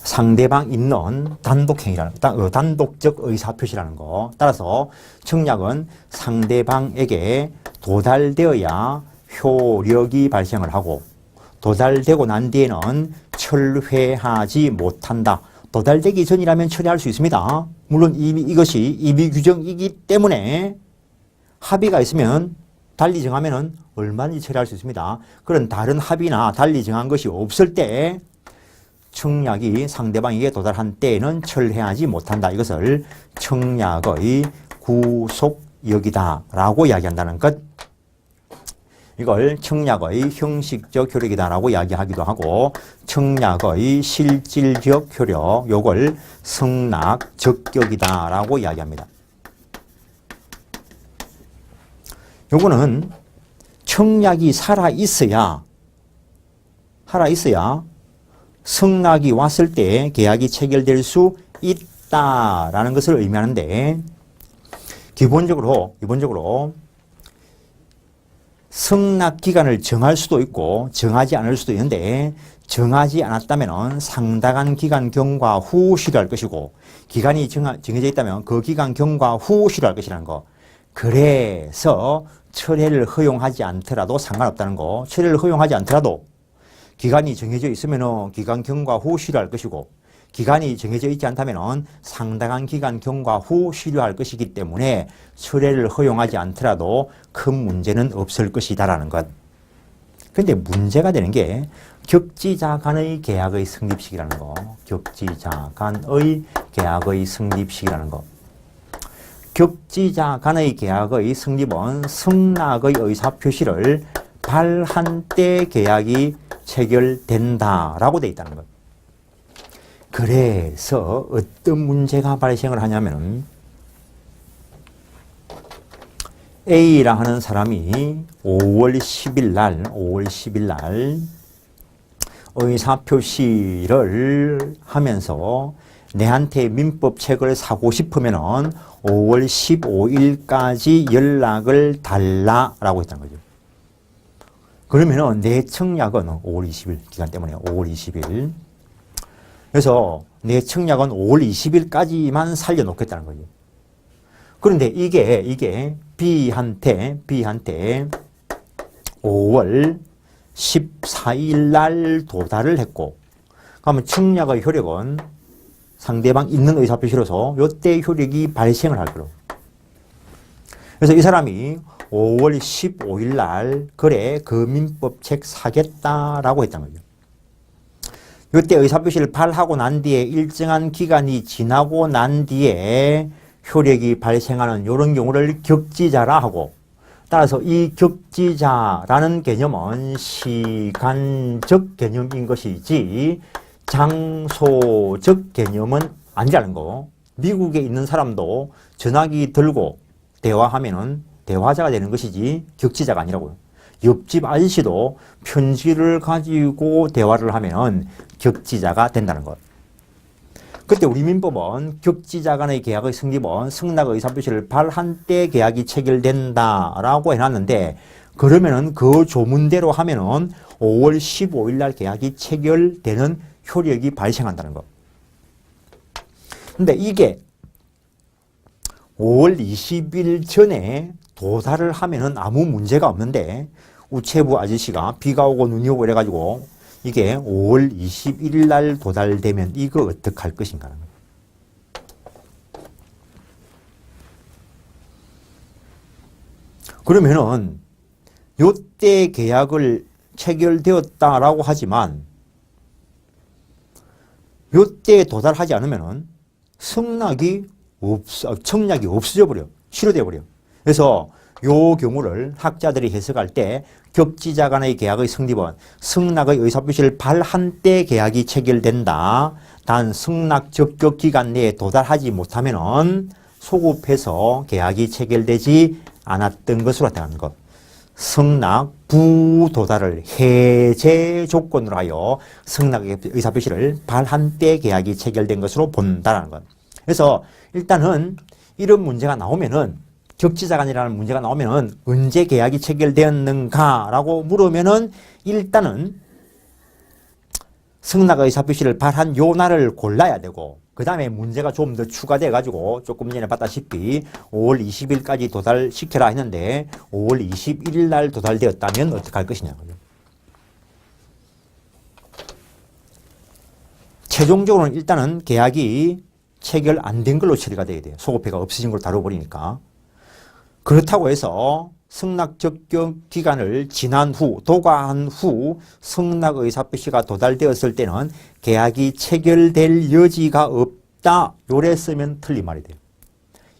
상대방 있는 단독적 의사표시라는 거. 따라서 청약은 상대방에게 도달되어야 효력이 발생을 하고 도달되고 난 뒤에는 철회하지 못한다. 도달되기 전이라면 철회할 수 있습니다. 물론 이미 이것이 임의 규정이기 때문에 합의가 있으면 달리 정하면은 얼마든지 처리할 수 있습니다. 그런 다른 합의나 달리 정한 것이 없을 때 청약이 상대방에게 도달한 때에는 철회하지 못한다. 이것을 청약의 구속력이다 라고 이야기한다는 것. 이걸 청약의 형식적 효력이다 라고 이야기하기도 하고 청약의 실질적 효력, 요걸 승낙 적격이다 라고 이야기합니다. 요거는 청약이 살아있어야 승낙이 왔을 때 계약이 체결될 수 있다라는 것을 의미하는데 기본적으로 승낙 기간을 정할 수도 있고 정하지 않을 수도 있는데 정하지 않았다면 상당한 기간 경과 후 실효할 것이고 기간이 정해져 있다면 그 기간 경과 후 실효할 것이라는 거. 그래서 철회를 허용하지 않더라도 상관없다는 거. 철회를 허용하지 않더라도 기간이 정해져 있으면 기간 경과 후 실효할 것이고 기간이 정해져 있지 않다면 상당한 기간 경과 후 실효할 것이기 때문에 철회를 허용하지 않더라도 큰 문제는 없을 것이다라는 것. 그런데 문제가 되는 게 격지자 간의 계약의 성립식이라는 거. 격지자 간의 계약의 성립식이라는 거. 격지자 간의 계약의 성립은 승낙의 의사표시를 발한 때 계약이 체결된다라고 되어 있다는 것. 그래서 어떤 문제가 발생을 하냐면 A라 하는 사람이 5월 10일 날 의사표시를 하면서 내한테 민법책을 사고 싶으면 5월 15일까지 연락을 달라라고 했다는 거죠. 그러면은 내 청약은 5월 20일 기간 때문에 5월 20일. 그래서 내 청약은 5월 20일까지만 살려놓겠다는 거죠. 그런데 이게 B한테 5월 14일 날 도달을 했고, 그러면 청약의 효력은 상대방 있는 의사표시로서 요때 효력이 발생을 할 거로. 그래서 이 사람이 5월 15일 날 그래 그 민법책 사겠다라고 했단 거죠. 이때 의사표시를 발하고 난 뒤에 일정한 기간이 지나고 난 뒤에 효력이 발생하는 이런 경우를 격지자라 하고, 따라서 이 격지자라는 개념은 시간적 개념인 것이지 장소적 개념은 아니라는 거. 미국에 있는 사람도 전화기 들고 대화하면은 대화자가 되는 것이지 격지자가 아니라고요. 옆집 아저씨도 편지를 가지고 대화를 하면 격지자가 된다는 것. 그때 우리 민법은 격지자 간의 계약의 성립은 승낙 의사표시를 발한 때 계약이 체결된다라고 해놨는데, 그러면은 그 조문대로 하면은 5월 15일 날 계약이 체결되는 효력이 발생한다는 것. 근데 이게 5월 20일 전에 도달을 하면은 아무 문제가 없는데 우체부 아저씨가 비가 오고 눈이 오고 이래가지고 이게 5월 21일 날 도달되면 이거 어떡할 것인가. 그러면은 요때 계약을 체결되었다라고 하지만 요때 도달하지 않으면은 청약이 없어져 버려. 실효돼 버려. 그래서 요 경우를 학자들이 해석할 때 격지자 간의 계약의 성립은 승낙의 의사표시를 발한 때 계약이 체결된다. 단 승낙 적격 기간 내에 도달하지 못하면은 소급해서 계약이 체결되지 않았던 것으로 나타나는 것. 승낙 부도달을 해제 조건으로 하여 승낙의 의사표시를 발한 때 계약이 체결된 것으로 본다라는 것. 그래서 일단은 이런 문제가 나오면은 격지자 간이라는 문제가 나오면은 언제 계약이 체결되었는가라고 물으면은 일단은 승낙 의사표시를 발한 요 날을 골라야 되고, 그 다음에 문제가 좀 더 추가돼 가지고 조금 전에 봤다시피 5월 20일까지 도달시켜라 했는데 5월 21일 날 도달되었다면 어떻게 할 것이냐고요. 최종적으로는 일단은 계약이 체결 안 된 걸로 처리가 돼야 돼요. 소급회가 없어진 걸 다뤄버리니까. 그렇다고 해서 승낙 적격 기간을 지난 후, 도과한 후 승낙 의사표시가 도달되었을 때는 계약이 체결될 여지가 없다. 요래 쓰면 틀린 말이 돼요.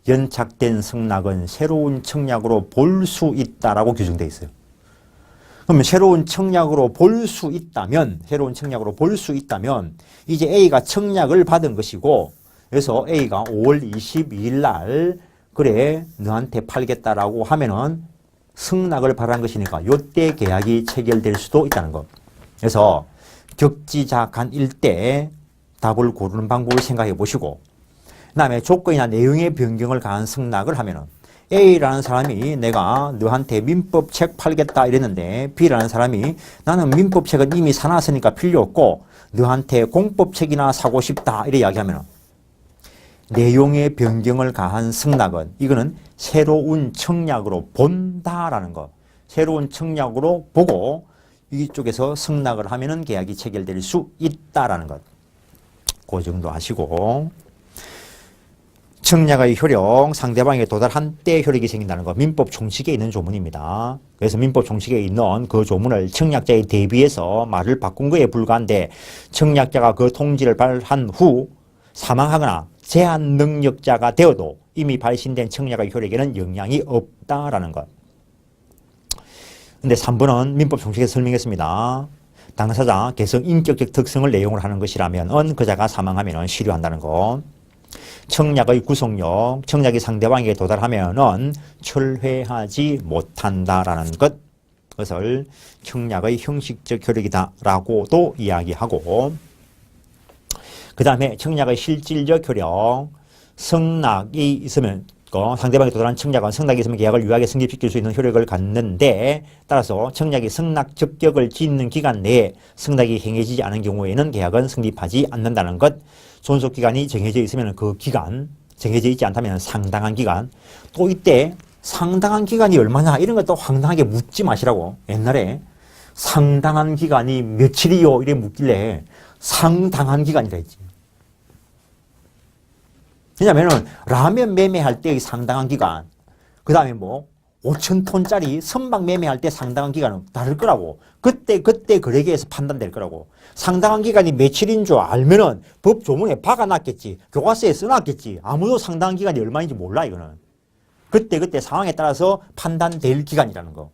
연착된 승낙은 새로운 청약으로 볼 수 있다라고 규정되어 있어요. 그러면 새로운 청약으로 볼 수 있다면 이제 A가 청약을 받은 것이고, 그래서 A가 5월 22일 날 그래 너한테 팔겠다라고 하면은 승낙을 바란 것이니까 요때 계약이 체결될 수도 있다는 것. 그래서 격지자간일 때 답을 고르는 방법을 생각해 보시고, 그 다음에 조건이나 내용의 변경을 가한 승낙을 하면은 A라는 사람이 내가 너한테 민법책 팔겠다 이랬는데 B라는 사람이 나는 민법책은 이미 사놨으니까 필요 없고 너한테 공법책이나 사고 싶다 이래 이야기하면 내용의 변경을 가한 승낙은 이거는 새로운 청약으로 본다라는 거. 새로운 청약으로 보고 이쪽에서 승낙을 하면은 계약이 체결될 수 있다라는 것. 그 정도 하시고, 청약의 효력, 상대방에게 도달한 때 효력이 생긴다는 거. 민법 총칙에 있는 조문입니다. 그래서 민법 총칙에 있는 그 조문을 청약자에 대비해서 말을 바꾼 거에 불과한데 청약자가 그 통지를 발한 후 사망하거나 제한 능력자가 되어도 이미 발신된 청약의 효력에는 영향이 없다라는 것. 근데 3번은 민법 총칙에서 설명했습니다. 당사자 개성 인격적 특성을 내용으로 하는 것이라면 그자가 사망하면 실효한다는 것. 청약의 구속력, 청약이 상대방에게 도달하면 철회하지 못한다라는 것. 그것을 청약의 형식적 효력이다라고도 이야기하고, 그 다음에 청약의 실질적 효력, 승낙이 있으면 상대방이 도달한 청약은 승낙이 있으면 계약을 유효하게 성립시킬 수 있는 효력을 갖는데, 따라서 청약이 승낙 적격을 짓는 기간 내에 승낙이 행해지지 않은 경우에는 계약은 성립하지 않는다는 것. 존속기간이 정해져 있으면 그 기간, 정해져 있지 않다면 상당한 기간, 또 이때 상당한 기간이 얼마냐 이런 것도 황당하게 묻지 마시라고. 옛날에 상당한 기간이 며칠이요 이래 묻길래 상당한 기간이라 했지. 왜냐면은 라면 매매할 때의 상당한 기간, 그 다음에 뭐 5,000톤짜리 선박 매매할 때 상당한 기간은 다를 거라고. 그때 거래계에서 판단될 거라고. 상당한 기간이 며칠인 줄 알면은 법 조문에 박아놨겠지. 교과서에 써놨겠지. 아무도 상당한 기간이 얼마인지 몰라 이거는. 그때 상황에 따라서 판단될 기간이라는 거.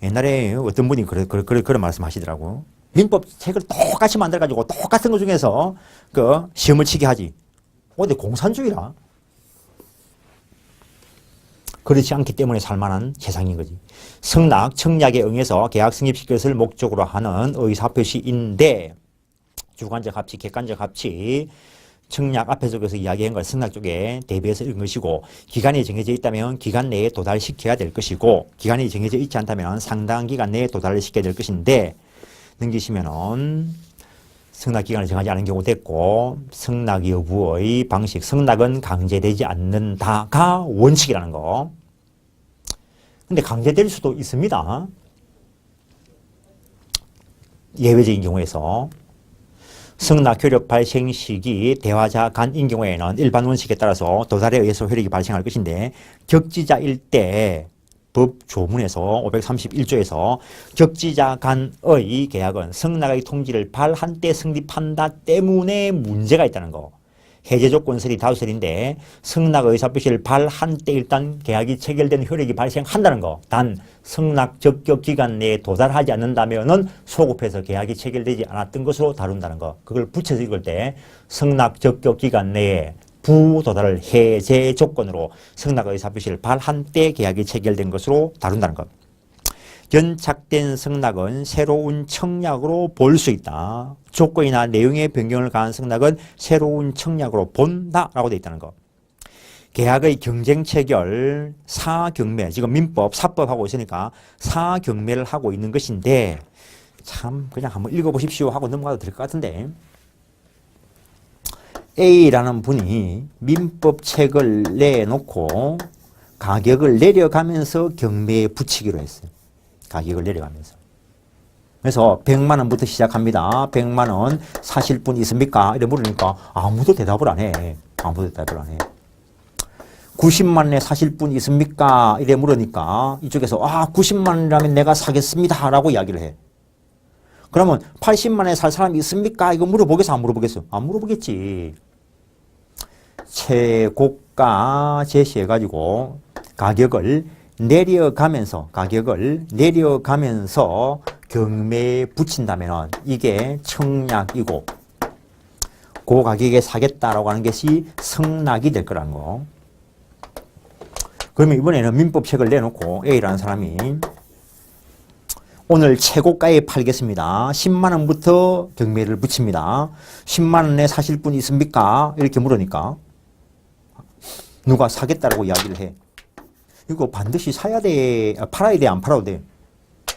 옛날에 어떤 분이 그런 말씀 하시더라고. 민법 책을 똑같이 만들어가지고 똑같은 것 중에서 시험을 치게 하지. 근데 공산주의라. 그렇지 않기 때문에 살만한 세상인 거지. 승낙, 청약에 응해서 계약 성립시킬 것을 목적으로 하는 의사표시인데, 주관적 합치, 객관적 합치, 청약 앞에 쪽에서 이야기한 걸 승낙 쪽에 대비해서 읽은 것이고, 기간이 정해져 있다면 기간 내에 도달시켜야 될 것이고, 기간이 정해져 있지 않다면 상당한 기간 내에 도달을 시켜야 될 것인데, 넘기시면은 승낙 기간을 정하지 않은 경우 됐고, 승낙 여부의 방식, 승낙은 강제되지 않는다가 원칙이라는 거. 근데 강제될 수도 있습니다. 예외적인 경우에서. 승낙 효력 발생 시기 대화자 간인 경우에는 일반 원칙에 따라서 도달에 의해서 효력이 발생할 것인데, 격지자일 때 법 조문에서 531조에서 격지자 간의 계약은 승낙의 통지를 발한 때 성립한다 때문에 문제가 있다는 거. 해제 조건설이 5설인데 승낙 의사표시를 발한 때 일단 계약이 체결된 효력이 발생한다는 거. 단 승낙 적격 기간 내에 도달하지 않는다면은 소급해서 계약이 체결되지 않았던 것으로 다룬다는 거. 그걸 붙여서 읽을 때 승낙 적격 기간 내에 부도달을 해제 조건으로 승낙 의사표시를 발한 때 계약이 체결된 것으로 다룬다는 것. 연착된 승낙은 새로운 청약으로 볼 수 있다. 조건이나 내용의 변경을 가한 승낙은 새로운 청약으로 본다라고 되어 있다는 것. 계약의 경쟁 체결, 사경매, 지금 민법, 사법하고 있으니까 사경매를 하고 있는 것인데, 참 그냥 한번 읽어보십시오 하고 넘어가도 될 것 같은데, A라는 분이 민법책을 내놓고 가격을 내려가면서 경매에 붙이기로 했어요. 가격을 내려가면서. 그래서 100만 원부터 시작합니다. 100만 원 사실 분 있습니까? 이래 물으니까 아무도 대답을 안 해. 아무도 대답을 안 해. 90만 원에 사실 분 있습니까? 이래 물으니까 이쪽에서 90만 원이라면 내가 사겠습니다 라고 이야기를 해. 그러면 80만 원에 살 사람이 있습니까? 이거 물어보겠어? 안 물어보겠어? 안 물어보겠지. 최고가 제시해가지고 가격을 내려가면서 경매에 붙인다면 이게 청약이고 그 가격에 사겠다라고 하는 것이 승낙이 될 거라는 거. 그러면 이번에는 민법책을 내놓고 A라는 사람이 오늘 최고가에 팔겠습니다. 10만 원부터 경매를 붙입니다. 10만 원에 사실 분 있습니까? 이렇게 물으니까 누가 사겠다라고 이야기를 해. 이거 반드시 사야 돼, 팔아야 돼, 안 팔아도 돼.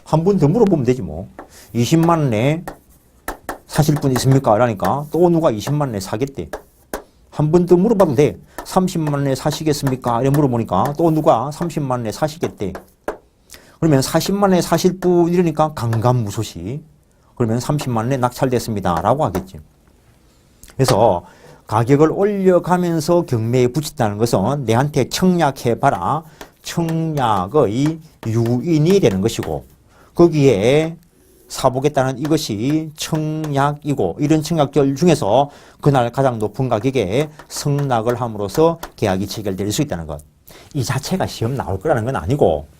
한 번 더 물어보면 되지 뭐. 20만 원에 사실 분 있습니까? 라니까 또 누가 20만 원에 사겠대. 한 번 더 물어봐도 돼. 30만 원에 사시겠습니까? 이래 물어보니까 또 누가 30만 원에 사시겠대. 그러면 40만 원에 사실 분 이러니까 강감무소시. 그러면 30만 원에 낙찰됐습니다. 라고 하겠지. 그래서 가격을 올려가면서 경매에 붙인다는 것은 내한테 청약해봐라. 청약의 유인이 되는 것이고 거기에 사보겠다는 이것이 청약이고 이런 청약절 중에서 그날 가장 높은 가격에 승낙을 함으로써 계약이 체결될 수 있다는 것. 이 자체가 시험 나올 거라는 건 아니고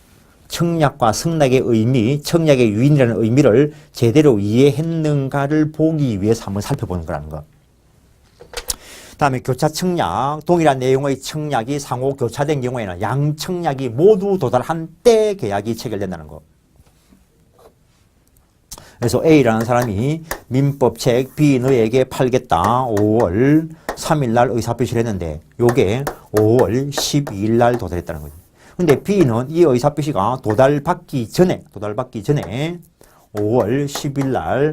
청약과 승낙의 의미, 청약의 유인이라는 의미를 제대로 이해했는가를 보기 위해서 한번 살펴보는 거라는 것. 다음에 교차 청약, 동일한 내용의 청약이 상호 교차된 경우에는 양 청약이 모두 도달한 때 계약이 체결된다는 것. 그래서 A라는 사람이 민법책 B 너에게 팔겠다 5월 3일 날 의사표시를 했는데 요게 5월 12일 날 도달했다는 거죠. 근데 B는 이 의사표시가 도달받기 전에 5월 10일 날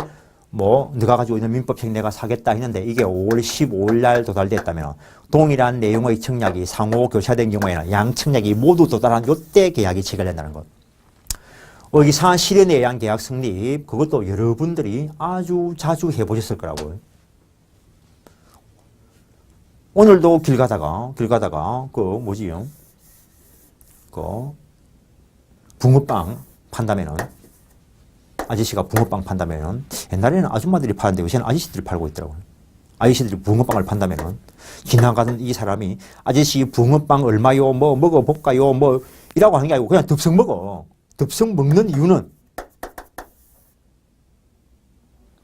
뭐 네가 가지고 있는 민법책 내가 사겠다 했는데 이게 5월 15일 날 도달됐다면 동일한 내용의 청약이 상호 교차된 경우에는 양 청약이 모두 도달한 요때 계약이 체결된다는 것. 의사 실현에 의한 계약 성립, 그것도 여러분들이 아주 자주 해보셨을 거라고요. 오늘도 길 가다가 붕어빵 판다면은 아저씨가 붕어빵 판다면은 옛날에는 아줌마들이 파는데 요새는 아저씨들이 팔고 있더라고요. 아저씨들이 붕어빵을 판다면은 지나가는 이 사람이 아저씨 붕어빵 얼마요? 뭐 먹어볼까요? 뭐 이라고 하는 게 아니고 그냥 덥석 먹어. 덥석 먹는 이유는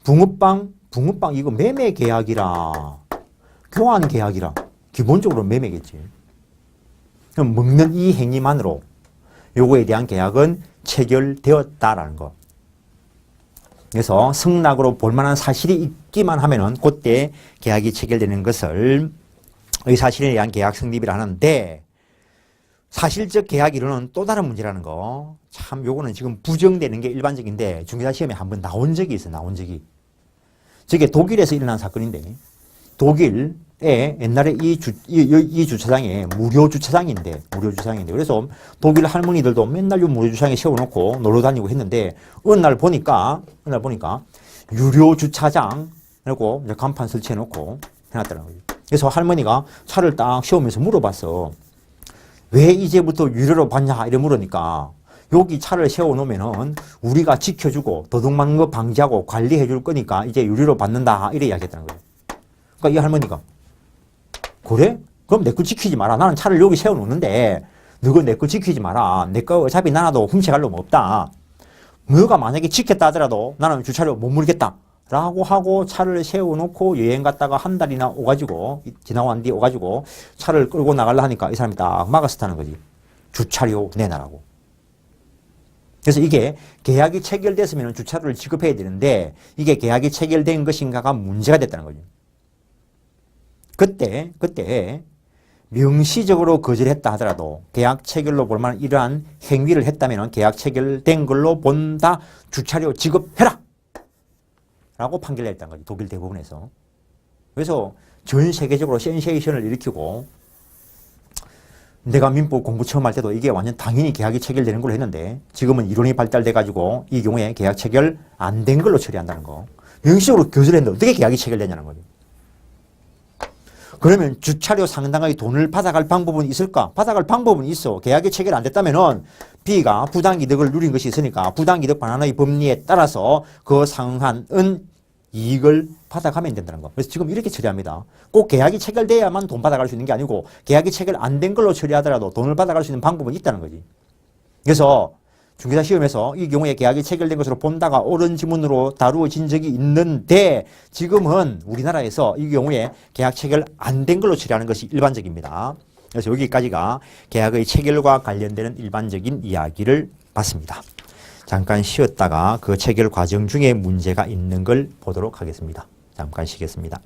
붕어빵 이거 매매 계약이라 교환 계약이라 기본적으로 매매겠지. 그럼 먹는 이 행위만으로 요거에 대한 계약은 체결되었다라는 거. 그래서 승낙으로 볼만한 사실이 있기만 하면은 그때 계약이 체결되는 것을 의사실현에 의한 계약 성립이라 하는데 사실적 계약 이론은 또 다른 문제라는 거. 참 요거는 지금 부정되는 게 일반적인데 중개사 시험에 한번 나온 적이 있어요. 저게 독일에서 일어난 사건인데 독일에 옛날에 이 주차장에 무료 주차장인데 그래서 독일 할머니들도 맨날 요 무료 주차장에 세워놓고 놀러 다니고 했는데 어느 날 보니까 유료 주차장 그리고 간판 설치해놓고 해놨다는 거죠. 그래서 할머니가 차를 딱 세우면서 물어봤어. 왜 이제부터 유료로 받냐 이래 물으니까 여기 차를 세워놓으면은 우리가 지켜주고 도둑 맞는 거 방지하고 관리해 줄 거니까 이제 유료로 받는다 이래 이야기했다는 거예요. 그러니까 이 할머니가 그래? 그럼 내 거 지키지 마라. 나는 차를 여기 세워놓는데 너가 내 거 지키지 마라. 내 거 어차피 나라도 훔쳐갈 놈 없다. 너가 만약에 지켰다 하더라도 나는 주차료 못 물겠다. 라고 하고 차를 세워놓고 여행 갔다가 한 달이나 지나고 뒤에 오가지고 차를 끌고 나가려 하니까 이 사람이 딱 막아서 타는 거지. 주차료 내놔라고. 그래서 이게 계약이 체결됐으면 주차료를 지급해야 되는데 이게 계약이 체결된 것인가가 문제가 됐다는 거죠. 그때 명시적으로 거절했다 하더라도 계약 체결로 볼 만한 이러한 행위를 했다면 계약 체결된 걸로 본다. 주차료 지급해라. 라고 판결했다는 거지. 독일 대법원에서. 그래서 전 세계적으로 센세이션을 일으키고 내가 민법 공부 처음 할 때도 이게 완전 당연히 계약이 체결되는 걸로 했는데 지금은 이론이 발달돼가지고 이 경우에 계약 체결 안 된 걸로 처리한다는 거. 명시적으로 거절했는데 어떻게 계약이 체결되냐는 거죠. 그러면 주차료 상당의 돈을 받아갈 방법은 있을까? 받아갈 방법은 있어. 계약이 체결 안 됐다면은 B가 부당이득을 누린 것이 있으니까 부당이득 반환의 법리에 따라서 그 상한은 이익을 받아가면 된다는 거. 그래서 지금 이렇게 처리합니다. 꼭 계약이 체결돼야만 돈 받아갈 수 있는 게 아니고 계약이 체결 안 된 걸로 처리하더라도 돈을 받아갈 수 있는 방법은 있다는 거지. 그래서 중개사 시험에서 이 경우에 계약이 체결된 것으로 본다가 옳은 지문으로 다루어진 적이 있는데 지금은 우리나라에서 이 경우에 계약 체결 안 된 걸로 처리하는 것이 일반적입니다. 그래서 여기까지가 계약의 체결과 관련되는 일반적인 이야기를 봤습니다. 잠깐 쉬었다가 그 체결 과정 중에 문제가 있는 걸 보도록 하겠습니다. 잠깐 쉬겠습니다.